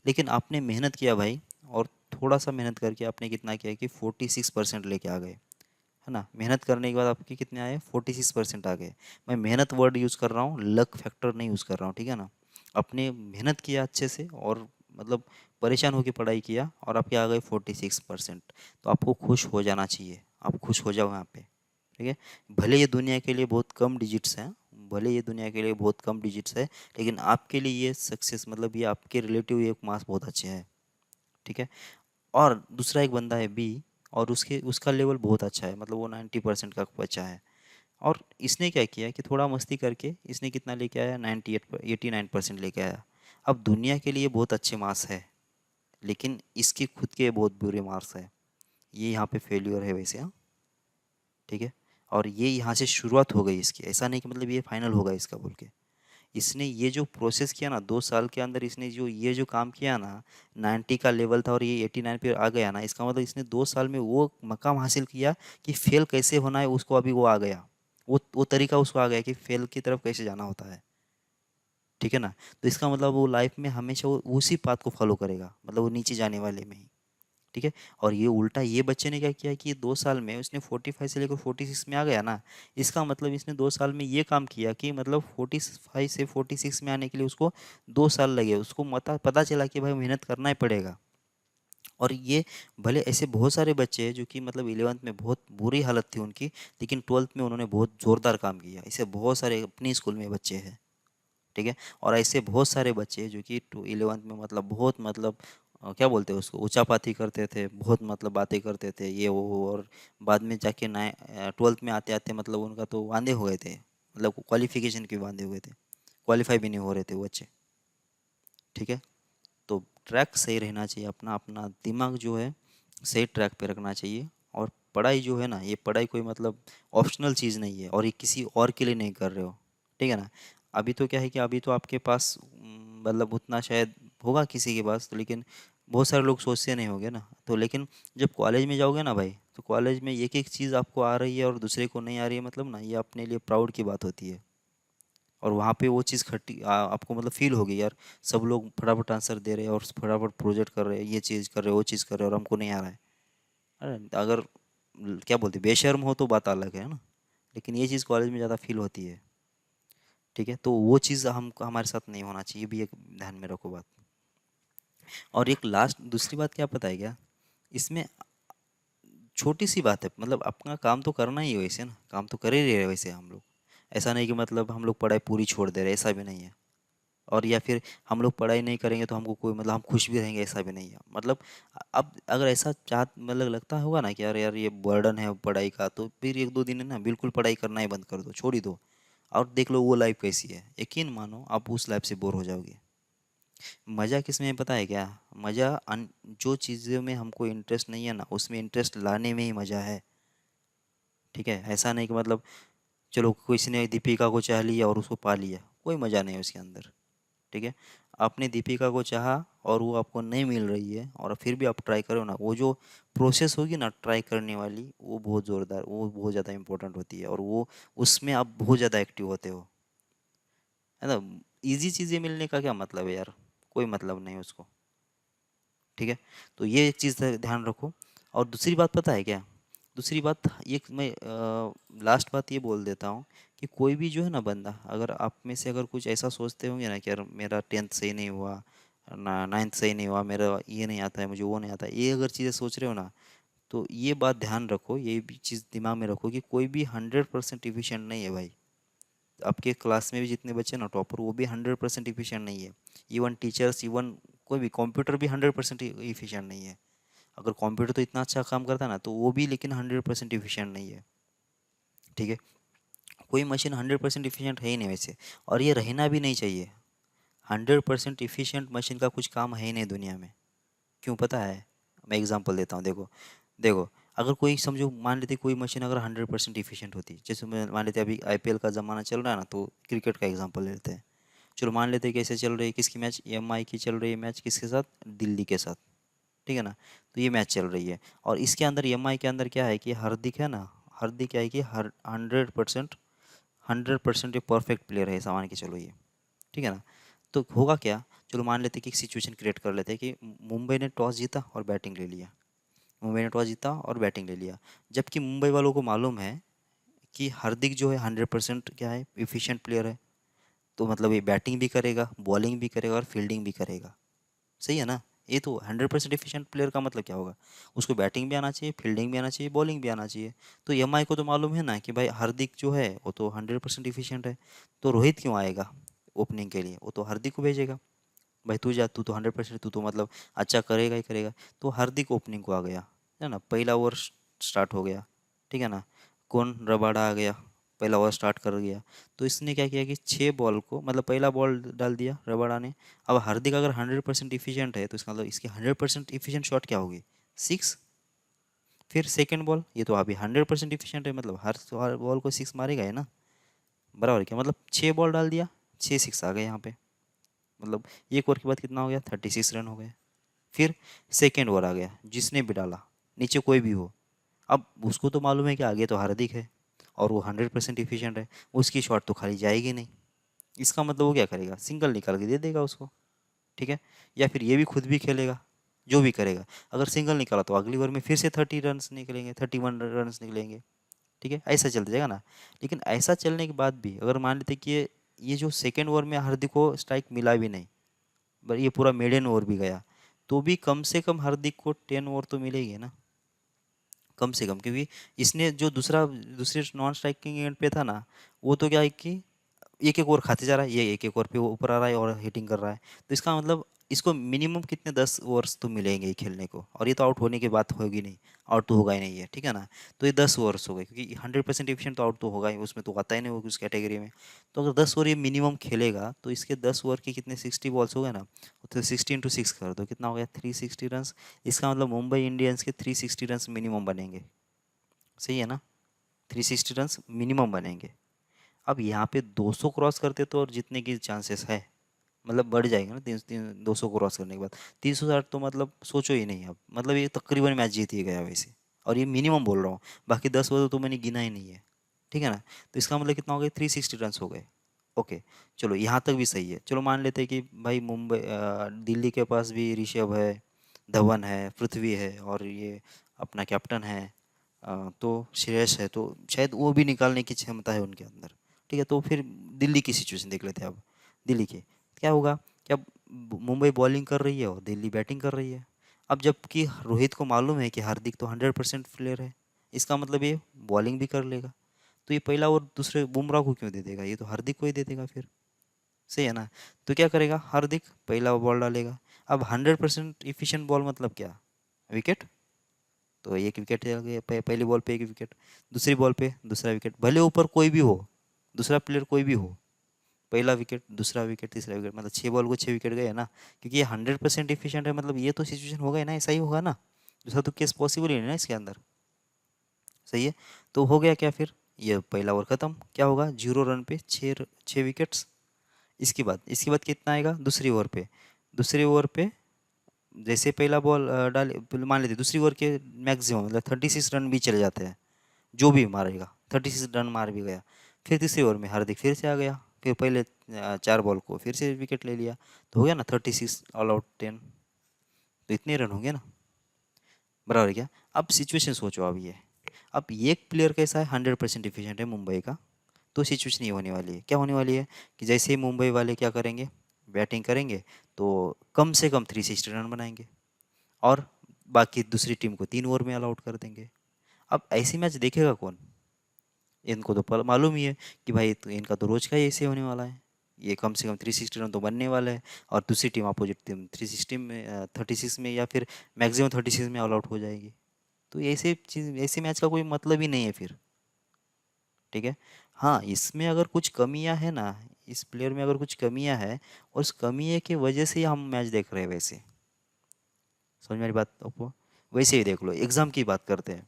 लेकिन आपने मेहनत किया भाई, और थोड़ा सा मेहनत करके आपने कितना किया कि 46% लेके आ गए, है ना। मेहनत करने के बाद आपके कितने आए, 46% आ गए। मैं मेहनत वर्ड यूज़ कर रहा हूँ, लक फैक्टर नहीं यूज़ कर रहा हूँ, ठीक है ना। अपने मेहनत किया अच्छे से और मतलब परेशान होकर पढ़ाई किया और आपके आ गए 46%। तो आपको खुश हो जाना चाहिए, आप खुश हो जाओ यहाँ पे, ठीक है। भले ये दुनिया के लिए बहुत कम डिजिट्स हैं, भले ये दुनिया के लिए बहुत कम डिजिट्स है, लेकिन आपके लिए ये सक्सेस, मतलब ये आपके रिलेटिव ये मार्क्स बहुत अच्छे हैं, ठीक है। और दूसरा एक बंदा है बी, और उसके उसका लेवल बहुत अच्छा है, मतलब वो 90% का बच्चा है। और इसने क्या किया कि थोड़ा मस्ती करके इसने कितना लेके आया, 89% लेके आया। अब दुनिया के लिए बहुत अच्छे मार्क्स है, लेकिन इसके खुद के बहुत बुरे मार्क्स है, ये यहाँ पे फेल्यूर है वैसे, हाँ, ठीक है। और ये यहाँ से शुरुआत हो गई इसकी, ऐसा नहीं कि मतलब ये फाइनल होगा इसका बोल के। इसने ये जो प्रोसेस किया ना 2 साल के अंदर, इसने जो ये जो काम किया ना, 90 का लेवल था और ये 89 पे आ गया ना, इसका मतलब इसने 2 साल में वो मकाम हासिल किया कि फेल कैसे होना है उसको, अभी वो आ गया, वो तरीका उसको आ गया कि फेल की तरफ कैसे जाना होता है, ठीक है ना। तो इसका मतलब वो लाइफ में हमेशा वो उसी पाथ को फॉलो करेगा, मतलब वो नीचे जाने वाले में ही, ठीक है। और ये उल्टा ये बच्चे ने क्या किया कि 2 साल में उसने 45 से लेकर 46 में आ गया ना, इसका मतलब इसने 2 साल में ये काम किया कि मतलब 45 से 46 में आने के लिए उसको 2 साल लगे, उसको पता चला कि भाई मेहनत करना ही पड़ेगा। और ये भले ऐसे बहुत सारे बच्चे हैं जो कि मतलब 11th में बहुत बुरी हालत थी उनकी, लेकिन 12th में उन्होंने बहुत जोरदार काम किया, ऐसे बहुत सारे अपनी स्कूल में बच्चे हैं, ठीक है। और ऐसे बहुत सारे बच्चे जो कि 11th में मतलब बहुत मतलब क्या बोलते हैं उसको, ऊंचापाती करते थे, बहुत मतलब बातें करते थे ये वो, और बाद में जाके 12th में आते आते मतलब उनका तो वांदे हो गए थे, मतलब क्वालिफिकेशन के वांदे हो गए थे, क्वालिफाई भी नहीं हो रहे थे वो बच्चे, ठीक है। तो ट्रैक सही रहना चाहिए अपना, अपना दिमाग जो है सही ट्रैक पे रखना चाहिए। और पढ़ाई जो है ना, ये पढ़ाई कोई मतलब ऑप्शनल चीज़ नहीं है, और ये किसी और के लिए नहीं कर रहे हो, ठीक है ना। अभी तो क्या है कि अभी तो आपके पास मतलब उतना शायद होगा किसी के पास, तो लेकिन बहुत सारे लोग सोचते नहीं होंगे ना, तो लेकिन जब कॉलेज में जाओगे ना भाई, तो कॉलेज में एक एक चीज़ आपको आ रही है और दूसरे को नहीं आ रही है, मतलब ना ये अपने लिए प्राउड की बात होती है। और वहाँ पे वो चीज़ आपको मतलब फील होगी यार, सब लोग फटाफट आंसर दे रहे हैं और फटाफट प्रोजेक्ट कर रहे हैं, ये चीज़ कर रहे हैं, वो चीज़ कर रहे हैं, और हमको नहीं आ रहा है। अरे अगर क्या बोलते हैं, बेशर्म हो तो बात अलग है ना, लेकिन ये चीज़ कॉलेज में ज़्यादा फील होती है, ठीक है। तो वो चीज़ हम हमारे साथ नहीं होना चाहिए, भी एक ध्यान में रखो बात। और एक लास्ट दूसरी बात क्या पता है क्या, इसमें छोटी सी बात है, मतलब अपना काम तो करना ही है वैसे ना, काम तो कर ही रहे हैं वैसे हम लोग, ऐसा नहीं कि मतलब हम लोग पढ़ाई पूरी छोड़ दे रहे, ऐसा भी नहीं है। और या फिर हम लोग पढ़ाई नहीं करेंगे तो हमको कोई मतलब हम खुश भी रहेंगे, ऐसा भी नहीं है। मतलब अब अगर ऐसा मतलब लगता होगा ना कि यार यार ये बर्डन है पढ़ाई का, तो फिर 1-2 दिन है ना बिल्कुल पढ़ाई करना ही बंद कर दो, छोड़ ही दो, और देख लो वो लाइफ कैसी है, यकीन मानो आप उस लाइफ से बोर हो जाओगे। मज़ा किस में है पता है क्या, मज़ा जो चीज़ों में हमको इंटरेस्ट नहीं है ना, उसमें इंटरेस्ट लाने में ही मज़ा है, ठीक है। ऐसा नहीं कि मतलब चलो किसी ने दीपिका को चाह लिया और उसको पा लिया, कोई मज़ा नहीं है उसके अंदर, ठीक है। आपने दीपिका को चाहा और वो आपको नहीं मिल रही है, और फिर भी आप ट्राई करो ना, वो जो प्रोसेस होगी ना ट्राई करने वाली, वो बहुत ज़ोरदार, वो बहुत ज़्यादा इंपॉर्टेंट होती है, और वो उसमें आप बहुत ज़्यादा एक्टिव होते हो, है ना। इजी चीज़ें मिलने का क्या मतलब है यार, कोई मतलब नहीं उसको, ठीक है। तो ये एक चीज़ ध्यान रखो। और दूसरी बात पता है क्या, दूसरी बात ये मैं लास्ट बात ये बोल देता हूँ कि कोई भी जो है ना बंदा, अगर आप में से अगर कुछ ऐसा सोचते होंगे ना कि यार मेरा 10th सही नहीं हुआ ना, 9th सही नहीं हुआ, मेरा ये नहीं आता है, मुझे वो नहीं आता है, ये अगर चीज़ें सोच रहे हो ना, तो ये बात ध्यान रखो, ये भी चीज़ दिमाग में रखो कि कोई भी 100% इफिशिएंट नहीं है भाई। आपके क्लास में भी जितने बच्चे ना टॉपर, वो भी 100% इफिशिएंट नहीं है। इवन टीचर्स, इवन कोई भी कंप्यूटर भी 100% इफिशिएंट नहीं है। अगर कंप्यूटर तो इतना अच्छा काम करता है ना, तो वो भी लेकिन 100% इफिशिएंट नहीं है, ठीक है। कोई मशीन 100% इफिशिएंट है ही नहीं वैसे, और ये रहना भी नहीं चाहिए। 100% इफिशिएंट मशीन का कुछ काम है ही नहीं दुनिया में। क्यों पता है, मैं एग्जांपल देता हूँ, देखो देखो, अगर कोई समझो मान लेते कोई मशीन अगर 100% इफिशिएंट होती, जैसे मैं मान लेते अभी आईपीएल का ज़माना चल रहा है ना, तो क्रिकेट का एग्जांपल लेते हैं। चलो मान लेते कैसे चल रही है, किसकी मैच, एमआई की चल रही है मैच, किसके साथ, दिल्ली के साथ, ठीक है ना। तो ये मैच चल रही है, और इसके अंदर एमआई के अंदर क्या है कि हार्दिक है ना, हार्दिक क्या है कि हर 100% ये परफेक्ट प्लेयर है, सामान के चलो ये, ठीक है ना। तो होगा क्या, चलो मान लेते कि एक सिचुएशन क्रिएट कर लेते हैं कि मुंबई ने टॉस जीता और बैटिंग ले लिया, मुंबई ने टॉस जीता और बैटिंग ले लिया। जबकि मुंबई वालों को मालूम है कि हार्दिक जो है 100% क्या है, इफिशिएंट प्लेयर है, तो मतलब ये बैटिंग भी करेगा, बॉलिंग भी करेगा और फील्डिंग भी करेगा, सही है ना। ये तो 100% एफिशिएंट प्लेयर का मतलब क्या होगा? उसको बैटिंग भी आना चाहिए, फील्डिंग भी आना चाहिए, बॉलिंग भी आना चाहिए। तो एमआई को तो मालूम है ना कि भाई हार्दिक जो है वो तो 100% एफिशिएंट है। तो रोहित क्यों आएगा ओपनिंग के लिए? वो तो हार्दिक को भेजेगा। भाई तू जा, तू तो 100%, तू तो मतलब अच्छा करेगा ही करेगा। तो हार्दिक ओपनिंग को आ गया, है ना, पहला ओवर स्टार्ट हो गया, ठीक है ना। कौन, रबाडा आ गया, पहला ओवर स्टार्ट कर गया। तो इसने क्या किया कि 6 बॉल को, मतलब पहला बॉल डाल दिया रबाडा ने। अब हार्दिक अगर 100% इफिशियंट है तो इसका मतलब इसकी 100% इफिशियंट शॉट क्या होगी? 6। फिर सेकेंड बॉल, ये तो अभी 100% इफिशियंट है, मतलब हर बॉल को 6 मारेगा है ना, बराबर है क्या? मतलब 6 बॉल डाल दिया, 6 6 आ गए यहाँ पे। मतलब एक ओवर के बाद कितना हो गया? 36 रन हो गए। फिर सेकेंड ओवर आ गया, जिसने भी डाला, नीचे कोई भी हो, अब उसको तो मालूम है कि आगे तो हार्दिक है और वो 100% इफिशियंट है, उसकी शॉट तो खाली जाएगी नहीं। इसका मतलब वो क्या करेगा? सिंगल निकाल के दे देगा उसको, ठीक है। या फिर ये भी खुद भी खेलेगा, जो भी करेगा। अगर सिंगल निकाला तो अगली ओवर में फिर से 30 रन निकलेंगे, 31 रन निकलेंगे, ठीक है, ऐसा चलते जाएगा ना। लेकिन ऐसा चलने के बाद भी अगर मान लेते कि ये जो सेकेंड ओवर में हार्दिक को स्ट्राइक मिला भी नहीं, पर ये पूरा मेडन ओवर भी गया, तो भी कम से कम हार्दिक को 10 ओवर तो मिलेगी ना, कम से कम। क्योंकि इसने जो दूसरे नॉन स्ट्राइकिंग एंड पे था ना, वो तो क्या है कि एक एक ओवर खाते जा रहा है, ये एक एक ओवर पे ऊपर आ रहा है और हिटिंग कर रहा है। तो इसका मतलब इसको मिनिमम कितने 10 ओवर्स तो मिलेंगे ही खेलने को, और ये तो आउट होने की बात होगी नहीं, आउट तो होगा ही नहीं है, ठीक है ना। तो ये 10 ओवर्स हो गए, क्योंकि 100% एफिशिएंट तो आउट तो होगा ही, उसमें तो आता ही नहीं होगा उस कैटेगरी में। तो अगर 10 ओवर ये मिनिमम खेलेगा तो इसके 10 ओवर के कितने 60 बॉल्स हो गए ना, तो 60 × 6 कर दो, कितना हो गया? 360 रन। इसका मतलब मुंबई इंडियंस के 360 रन मिनिमम बनेंगे, सही है ना, 360 रन मिनिमम बनेंगे। अब यहाँ पे 200 क्रॉस करते तो और जीतने की चांसेस है, मतलब बढ़ जाएगा ना, 200 क्रॉस करने के बाद 360 तो मतलब सोचो ही नहीं। अब मतलब ये तकरीबन मैच जीत ही गया वैसे, और ये मिनिमम बोल रहा हूँ, बाकी 10 ओवर तो मैंने गिना ही नहीं है, ठीक है ना। तो इसका मतलब कितना हो गया? 360 रन हो गए। ओके, चलो यहाँ तक भी सही है। चलो मान लेते हैं कि भाई दिल्ली के पास भी ऋषभ है, धवन है, पृथ्वी है, और ये अपना कैप्टन है, तो श्रेयस है, तो शायद वो भी निकालने की क्षमता है उनके अंदर, ठीक है। तो फिर दिल्ली की सिचुएशन देख लेते हैं अब। दिल्ली की क्या होगा? क्या मुंबई बॉलिंग कर रही है और दिल्ली बैटिंग कर रही है। अब जबकि रोहित को मालूम है कि हार्दिक तो 100% प्लेयर है, इसका मतलब ये बॉलिंग भी कर लेगा। तो ये पहला और दूसरे बुमराह को क्यों दे देगा? ये तो हार्दिक को ही दे देगा फिर, सही है ना। तो क्या करेगा हार्दिक? पहला बॉल डालेगा। अब 100% इफिशियंट बॉल मतलब क्या? विकेट। तो एक विकेट चल गया, पहली बॉल पे एक विकेट, दूसरी बॉल पे दूसरा विकेट, भले ऊपर कोई भी हो, दूसरा प्लेयर कोई भी हो, पहला विकेट, दूसरा विकेट, तीसरा विकेट, मतलब 6 बॉल को 6 विकेट गए ना। क्योंकि ये 100% इफिशियंट है, मतलब ये तो सिचुएशन होगा ही ना, ऐसा ही होगा ना, दूसरा तो केस पॉसिबल ही नहीं ना इसके अंदर, सही है। तो हो गया क्या फिर? ये पहला ओवर खत्म, क्या होगा? 0 रन पे 6 6 विकेट्स। इसके बाद कितना आएगा दूसरी ओवर पे? दूसरी ओवर पे जैसे पहला बॉल मान लेते दूसरी ओवर के मैक्सिमम मतलब 36 रन भी चले जाते हैं, जो भी मारेगा 36 रन मार भी गया। फिर तीसरी ओवर में हार्दिक फिर से आ गया, फिर पहले 4 बॉल को फिर से विकेट ले लिया, तो हो गया ना 36 ऑल आउट 10। तो इतने रन होंगे ना, बराबर है क्या? अब सिचुएशन सोचो, अब ये, अब एक प्लेयर कैसा है? 100% एफिशिएंट है मुंबई का। तो सिचुएशन ये होने वाली है, क्या होने वाली है कि जैसे ही मुंबई वाले क्या करेंगे, बैटिंग करेंगे, तो कम से कम 360 रन बनाएंगे, और बाकी दूसरी टीम को 3 ओवर में ऑल आउट कर देंगे। अब ऐसी मैच देखेगा कौन? इनको तो मालूम ही है कि भाई तो इनका तो रोज का ही ऐसे होने वाला है, ये कम से कम 360 रन तो बनने वाला है, और दूसरी टीम अपोजिट टीम 360 में 36 में या फिर मैक्सिमम 36 में ऑल आउट हो जाएगी। तो ऐसे चीज, ऐसे मैच का कोई मतलब ही नहीं है फिर, ठीक है। हाँ, इसमें अगर कुछ कमियां है ना, इस प्लेयर में अगर कुछ कमियां है, और उस कमी की वजह से ही हम मैच देख रहे हैं वैसे, समझ मेरी बात आपको? वैसे ही देख लो, एग्जाम की बात करते हैं।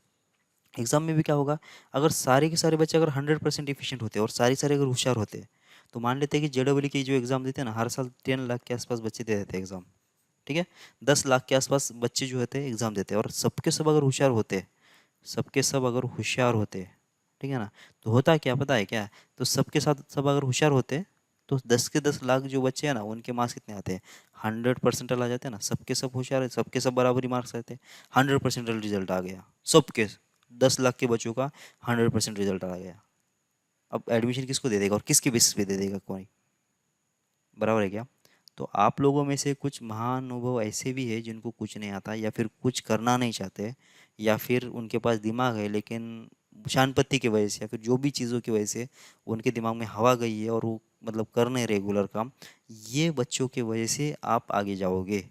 एग्जाम में भी क्या होगा? अगर सारे के सारे बच्चे अगर 100% इफिशियंट होते और सारे सारे अगर होशियार होते, तो मान लेते हैं कि जेडब्ल्यू की जो एग्जाम देते हैं ना, हर साल 10 लाख के आसपास बच्चे दे देते हैं एग्जाम, ठीक है। 10 लाख के आसपास बच्चे जो होते हैं एग्जाम देते हैं, और सबके सब अगर होशियार होते, सबके सब अगर होशियार होते, ठीक है ना, तो होता क्या पता है क्या? तो सबके साथ सब अगर होशियार होते, तो 10 के 10 लाख जो बच्चे हैं ना, उनके मार्क्स कितने आते हैं? 100% आ जाते हैं ना, सबके सब होशियार है, सबके सब बराबरी मार्क्स आते हैं, 100% रिजल्ट आ गया सबके, 10 लाख के बच्चों का 100% रिजल्ट आ गया। अब एडमिशन किसको दे देगा और किसके बेसिस पे दे देगा कोई, बराबर है क्या? तो आप लोगों में से कुछ महानुभव ऐसे भी है जिनको कुछ नहीं आता या फिर कुछ करना नहीं चाहते, या फिर उनके पास दिमाग है लेकिन शानपत्ती की वजह से या फिर जो भी चीज़ों की वजह से उनके दिमाग में हवा गई है और वो मतलब कर नहीं रेगुलर काम। ये बच्चों की वजह से आप आगे जाओगे।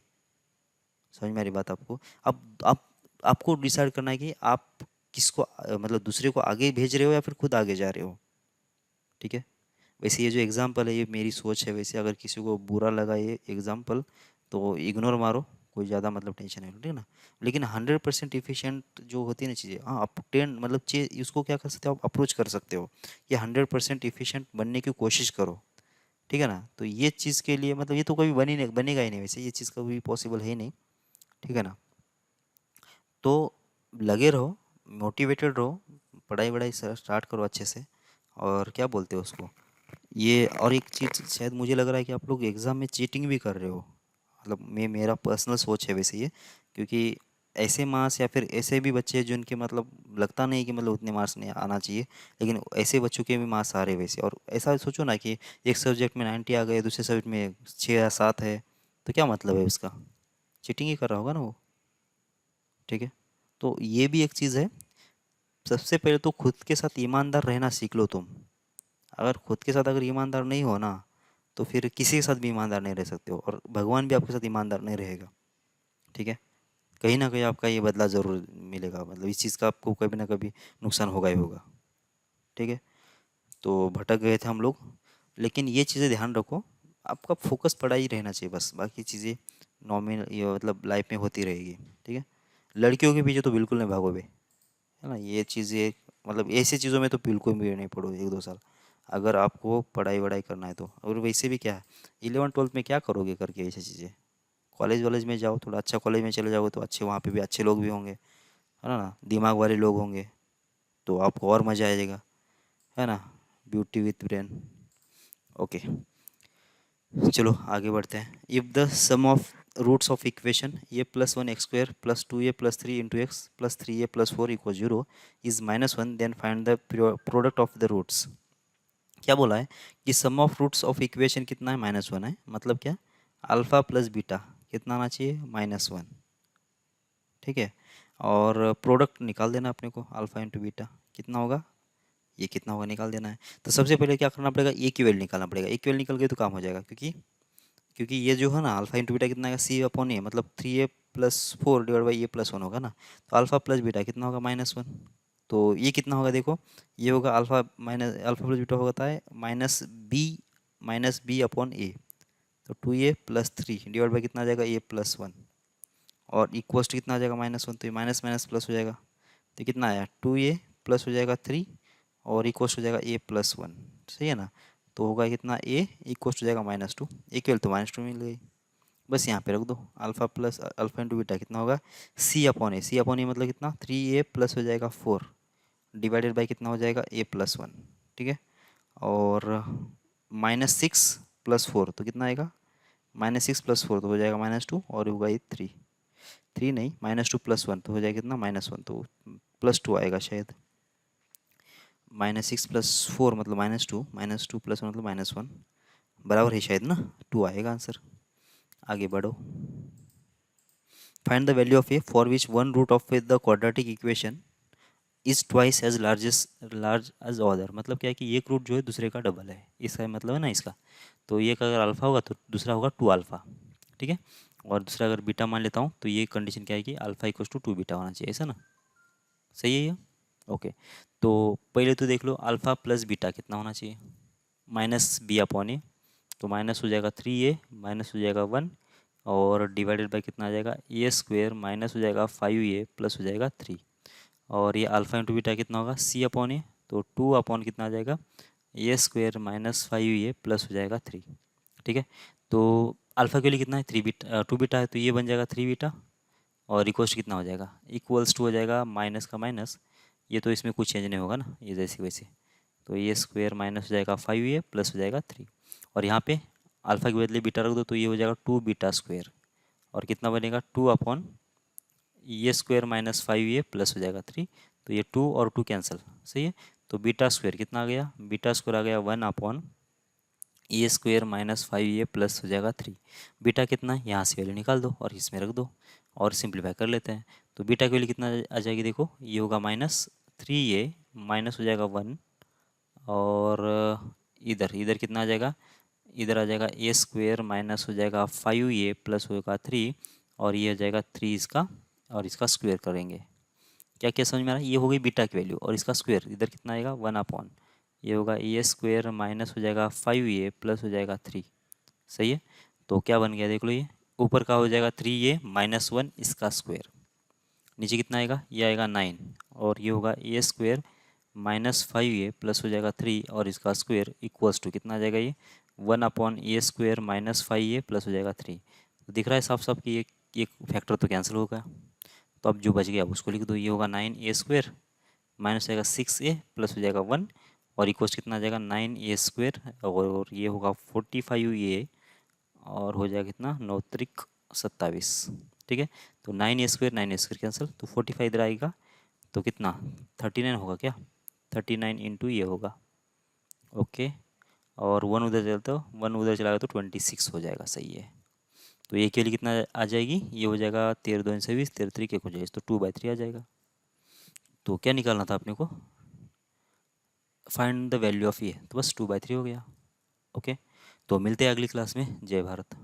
समझ में आ रही बात आपको? अब आप आपको डिसाइड करना है कि आप किसको मतलब दूसरे को आगे भेज रहे हो या फिर खुद आगे जा रहे हो। ठीक है? वैसे ये जो एग्जाम्पल है ये मेरी सोच है, वैसे अगर किसी को बुरा लगा ये एग्जाम्पल तो इग्नोर मारो, कोई ज़्यादा मतलब टेंशन नहीं लो, ठीक है ना। लेकिन 100% इफिशिएंट जो होती है ना चीज़ें, हाँ आप 10 मतलब उसको क्या कर सकते हो, आप अप्रोच कर सकते हो कि 100% इफिशिएंट बनने की कोशिश करो। ठीक है ना। तो ये चीज़ के लिए मतलब ये तो कभी बनी नहीं, बनेगा ही नहीं, वैसे ये चीज़ कभी पॉसिबल है ही नहीं। ठीक है ना। तो लगे रहो, मोटिवेटेड रहो, पढ़ाई वढ़ाई स्टार्ट करो अच्छे से। और क्या बोलते हो उसको, ये और एक चीज़ शायद मुझे लग रहा है कि आप लोग एग्ज़ाम में चीटिंग भी कर रहे हो। मतलब मेरा पर्सनल सोच है वैसे ये, क्योंकि ऐसे मार्क्स या फिर ऐसे भी बच्चे हैं जिनके मतलब लगता नहीं कि मतलब उतने मार्क्स नहीं आना चाहिए, लेकिन ऐसे बच्चों के भी मार्क्स आ रहे हैं वैसे। और ऐसा सोचो ना कि एक सब्जेक्ट में 90 आ गए, दूसरे सब्जेक्ट में 6 या 7 है, तो क्या मतलब है उसका? चीटिंग ही कर रहा होगा ना वो। ठीक है। तो ये भी एक चीज़ है। सबसे पहले तो खुद के साथ ईमानदार रहना सीख लो तुम। अगर खुद के साथ अगर ईमानदार नहीं हो ना, तो फिर किसी के साथ भी ईमानदार नहीं रह सकते हो, और भगवान भी आपके साथ ईमानदार नहीं रहेगा। ठीक है। कहीं ना कहीं आपका ये बदला ज़रूर मिलेगा, मतलब इस चीज़ का आपको कभी ना कभी नुकसान होगा ही होगा। ठीक है। तो भटक गए थे हम लोग, लेकिन ये चीज़ें ध्यान रखो, आपका फोकस पढ़ाई रहना चाहिए बस, बाकी चीज़ें नॉर्मल ये मतलब लाइफ में होती रहेगी। ठीक है। लड़कियों के पीछे तो बिल्कुल नहीं भागो बे, है ना। ये चीज़ें मतलब ऐसी चीज़ों में तो बिल्कुल भी नहीं पढ़ो 1-2 साल, अगर आपको पढ़ाई वढ़ाई करना है तो। और वैसे भी क्या है, 11th 12th में क्या करोगे करके ऐसी चीज़ें? कॉलेज वॉलेज में जाओ, थोड़ा अच्छा कॉलेज में चले जाओगे तो अच्छे, वहाँ पे भी अच्छे लोग भी होंगे, है ना, दिमाग वाले लोग होंगे, तो आपको और मज़ा आएगा, है ना। Beauty with brain. ओके, चलो आगे बढ़ते हैं। If the sum of roots of equation a+1 x² +2a+3 + x +3a+4 = 0 is -1, then find the product of the roots. क्या बोला है कि sum of roots of equation कितना है, -1 है। मतलब क्या, अल्फा प्लस बीटा कितना आना चाहिए, -1। ठीक है। और प्रोडक्ट निकाल देना अपने को, अल्फा इंटू बीटा कितना होगा, ये कितना होगा निकाल देना है। तो सबसे पहले क्या करना पड़ेगा, ए की वैल्यू निकालना पड़ेगा। ए की वैल्यू निकल गई तो काम हो जाएगा, क्योंकि क्योंकि ये जो है ना अल्फा इंटू बीटा कितना आएगा, C/A मतलब 3a+4 डिवाइड बाई a+1 होगा ना। तो अल्फा प्लस बीटा कितना होगा, -1। तो ये कितना होगा देखो, ये होगा अल्फा प्लस बीटा होता है -b/a। तो 2a+3 डिवाइड बाई कितना आ जाएगा, a+1, और इक्वल्स टू कितना आ जाएगा, -1। तो ये माइनस माइनस प्लस हो जाएगा, तो कितना आया, 2a प्लस हो जाएगा 3, और इक्वल्स हो जाएगा a+1। सही है ना। तो होगा कितना, a इक्वल्स हो जाएगा -2, a की वैल्यू तो -2 मिल गई। बस यहाँ पे रख दो, अल्फा इंटू बीटा कितना होगा, C/A मतलब कितना, 3a प्लस हो जाएगा 4 डिवाइडेड बाई कितना हो जाएगा, a+1। ठीक है। और -6 + 4 तो कितना आएगा, -6 + 4 तो हो जाएगा -2, और होगा ये 3, 3 नहीं, -2 + 1 तो हो जाएगा कितना, -1, तो +2 आएगा शायद। -6 + 4 मतलब -2, -2 + 1 मतलब -1, बराबर है शायद ना, 2 आएगा आंसर। आगे बढ़ो। Find the value of A for which one root of the quadratic equation is twice as large as other. मतलब क्या है कि एक रूट जो है दूसरे का डबल है, इसका मतलब है ना इसका। तो ये अगर अल्फा होगा तो दूसरा होगा 2 अल्फा। ठीक है। और दूसरा अगर बीटा मान लेता हूँ तो ये कंडीशन क्या है कि अल्फा इक्वल्स टू 2 बीटा होना चाहिए, ऐसा ना। सही है ये। ओके। तो पहले तो देख लो अल्फा प्लस बीटा कितना होना चाहिए, -b/a। तो माइनस हो जाएगा 3a, माइनस हो जाएगा 1, और डिवाइडेड बाई कितना आ जाएगा, a² माइनस हो जाएगा 5a प्लस हो जाएगा 3। और ये अल्फा इंटू बीटा कितना होगा, C/A। तो 2 कितना आ जाएगा, a² माइनस 5a प्लस हो जाएगा 3। ठीक है। तो अल्फा के लिए कितना है, 2 बीटा है, तो ये बन जाएगा 3 बीटा, और इक्वल्स कितना हो जाएगा, इक्वल्स टू हो जाएगा माइनस का माइनस, ये तो इसमें कुछ चेंज नहीं होगा ना, ये जैसे वैसे। तो a² माइनस हो जाएगा 5a प्लस हो जाएगा 3, और यहाँ पे अल्फा के बदले बीटा रख दो तो ये हो जाएगा 2 बीटा², और कितना बनेगा, 2 a² माइनस 5a प्लस हो जाएगा 3। तो ये 2 और 2 कैंसिल, सही है। तो बीटा² कितना आ गया, बीटा² आ गया 1 ए स्क्वेयर माइनस 5a प्लस हो जाएगा 3। बीटा कितना है, यहाँ से वैल्यू निकाल दो और इसमें रख दो और सिंप्लीफाई कर लेते हैं। तो बीटा की वैल्यू कितना आ जाएगी, देखो ये होगा -3a, माइनस हो जाएगा 1, और इधर इधर कितना आ जाएगा, इधर आ जाएगा ए स्क्वेयर माइनस हो जाएगा 5a प्लस होगा 3, और ये आ जाएगा 3 इसका, और इसका स्क्वेयर करेंगे। क्या क्या समझ में आ रहा है, ये हो गई बीटा की वैल्यू, और इसका स्क्वेयर इधर कितना आएगा 1/, ये होगा ए स्क्वेयर माइनस हो जाएगा 5a प्लस हो जाएगा 3। सही है, तो क्या बन गया देख लो, ये ऊपर का हो जाएगा 3a माइनस 1 इसका स्क्वेयर, नीचे कितना आएगा, ये आएगा 9, और ये होगा ए स्क्वेयर माइनस 5a प्लस हो जाएगा 3 और इसका स्क्वेयर इक्वल्स टू कितना आ जाएगा, ये 1/a square minus 5a plus हो जाएगा 3। तो दिख रहा है साफ साफ कि एक फैक्टर तो कैंसिल होगा, तो अब जो बच गया उसको लिख दो, ये होगा 9a स्क्वेयर माइनस हो जाएगा 6a प्लस हो जाएगा 1, और इक्वल्स कितना आ जाएगा 9a स्क्वेयर, और ये होगा 45a, और हो जाएगा कितना 9 त्रिक 27। ठीक है, तो 9a स्क्वेयर कैंसिल, तो 45 इधर आएगा, तो कितना 39 होगा क्या, 39 इंटू ये होगा। ओके, और 1 उधर चलता तो 1 उधर चला गया तो 26 हो जाएगा। सही है, तो ये के लिए कितना आ जाएगी, ये हो जाएगा 13 2 20, 13 3 1 हो जाएगी, तो 2/3 आ जाएगा। तो क्या निकालना था अपने को, फाइंड द वैल्यू ऑफ ए, तो बस 2/3 हो गया। ओके, तो मिलते हैं अगली क्लास में। जय भारत।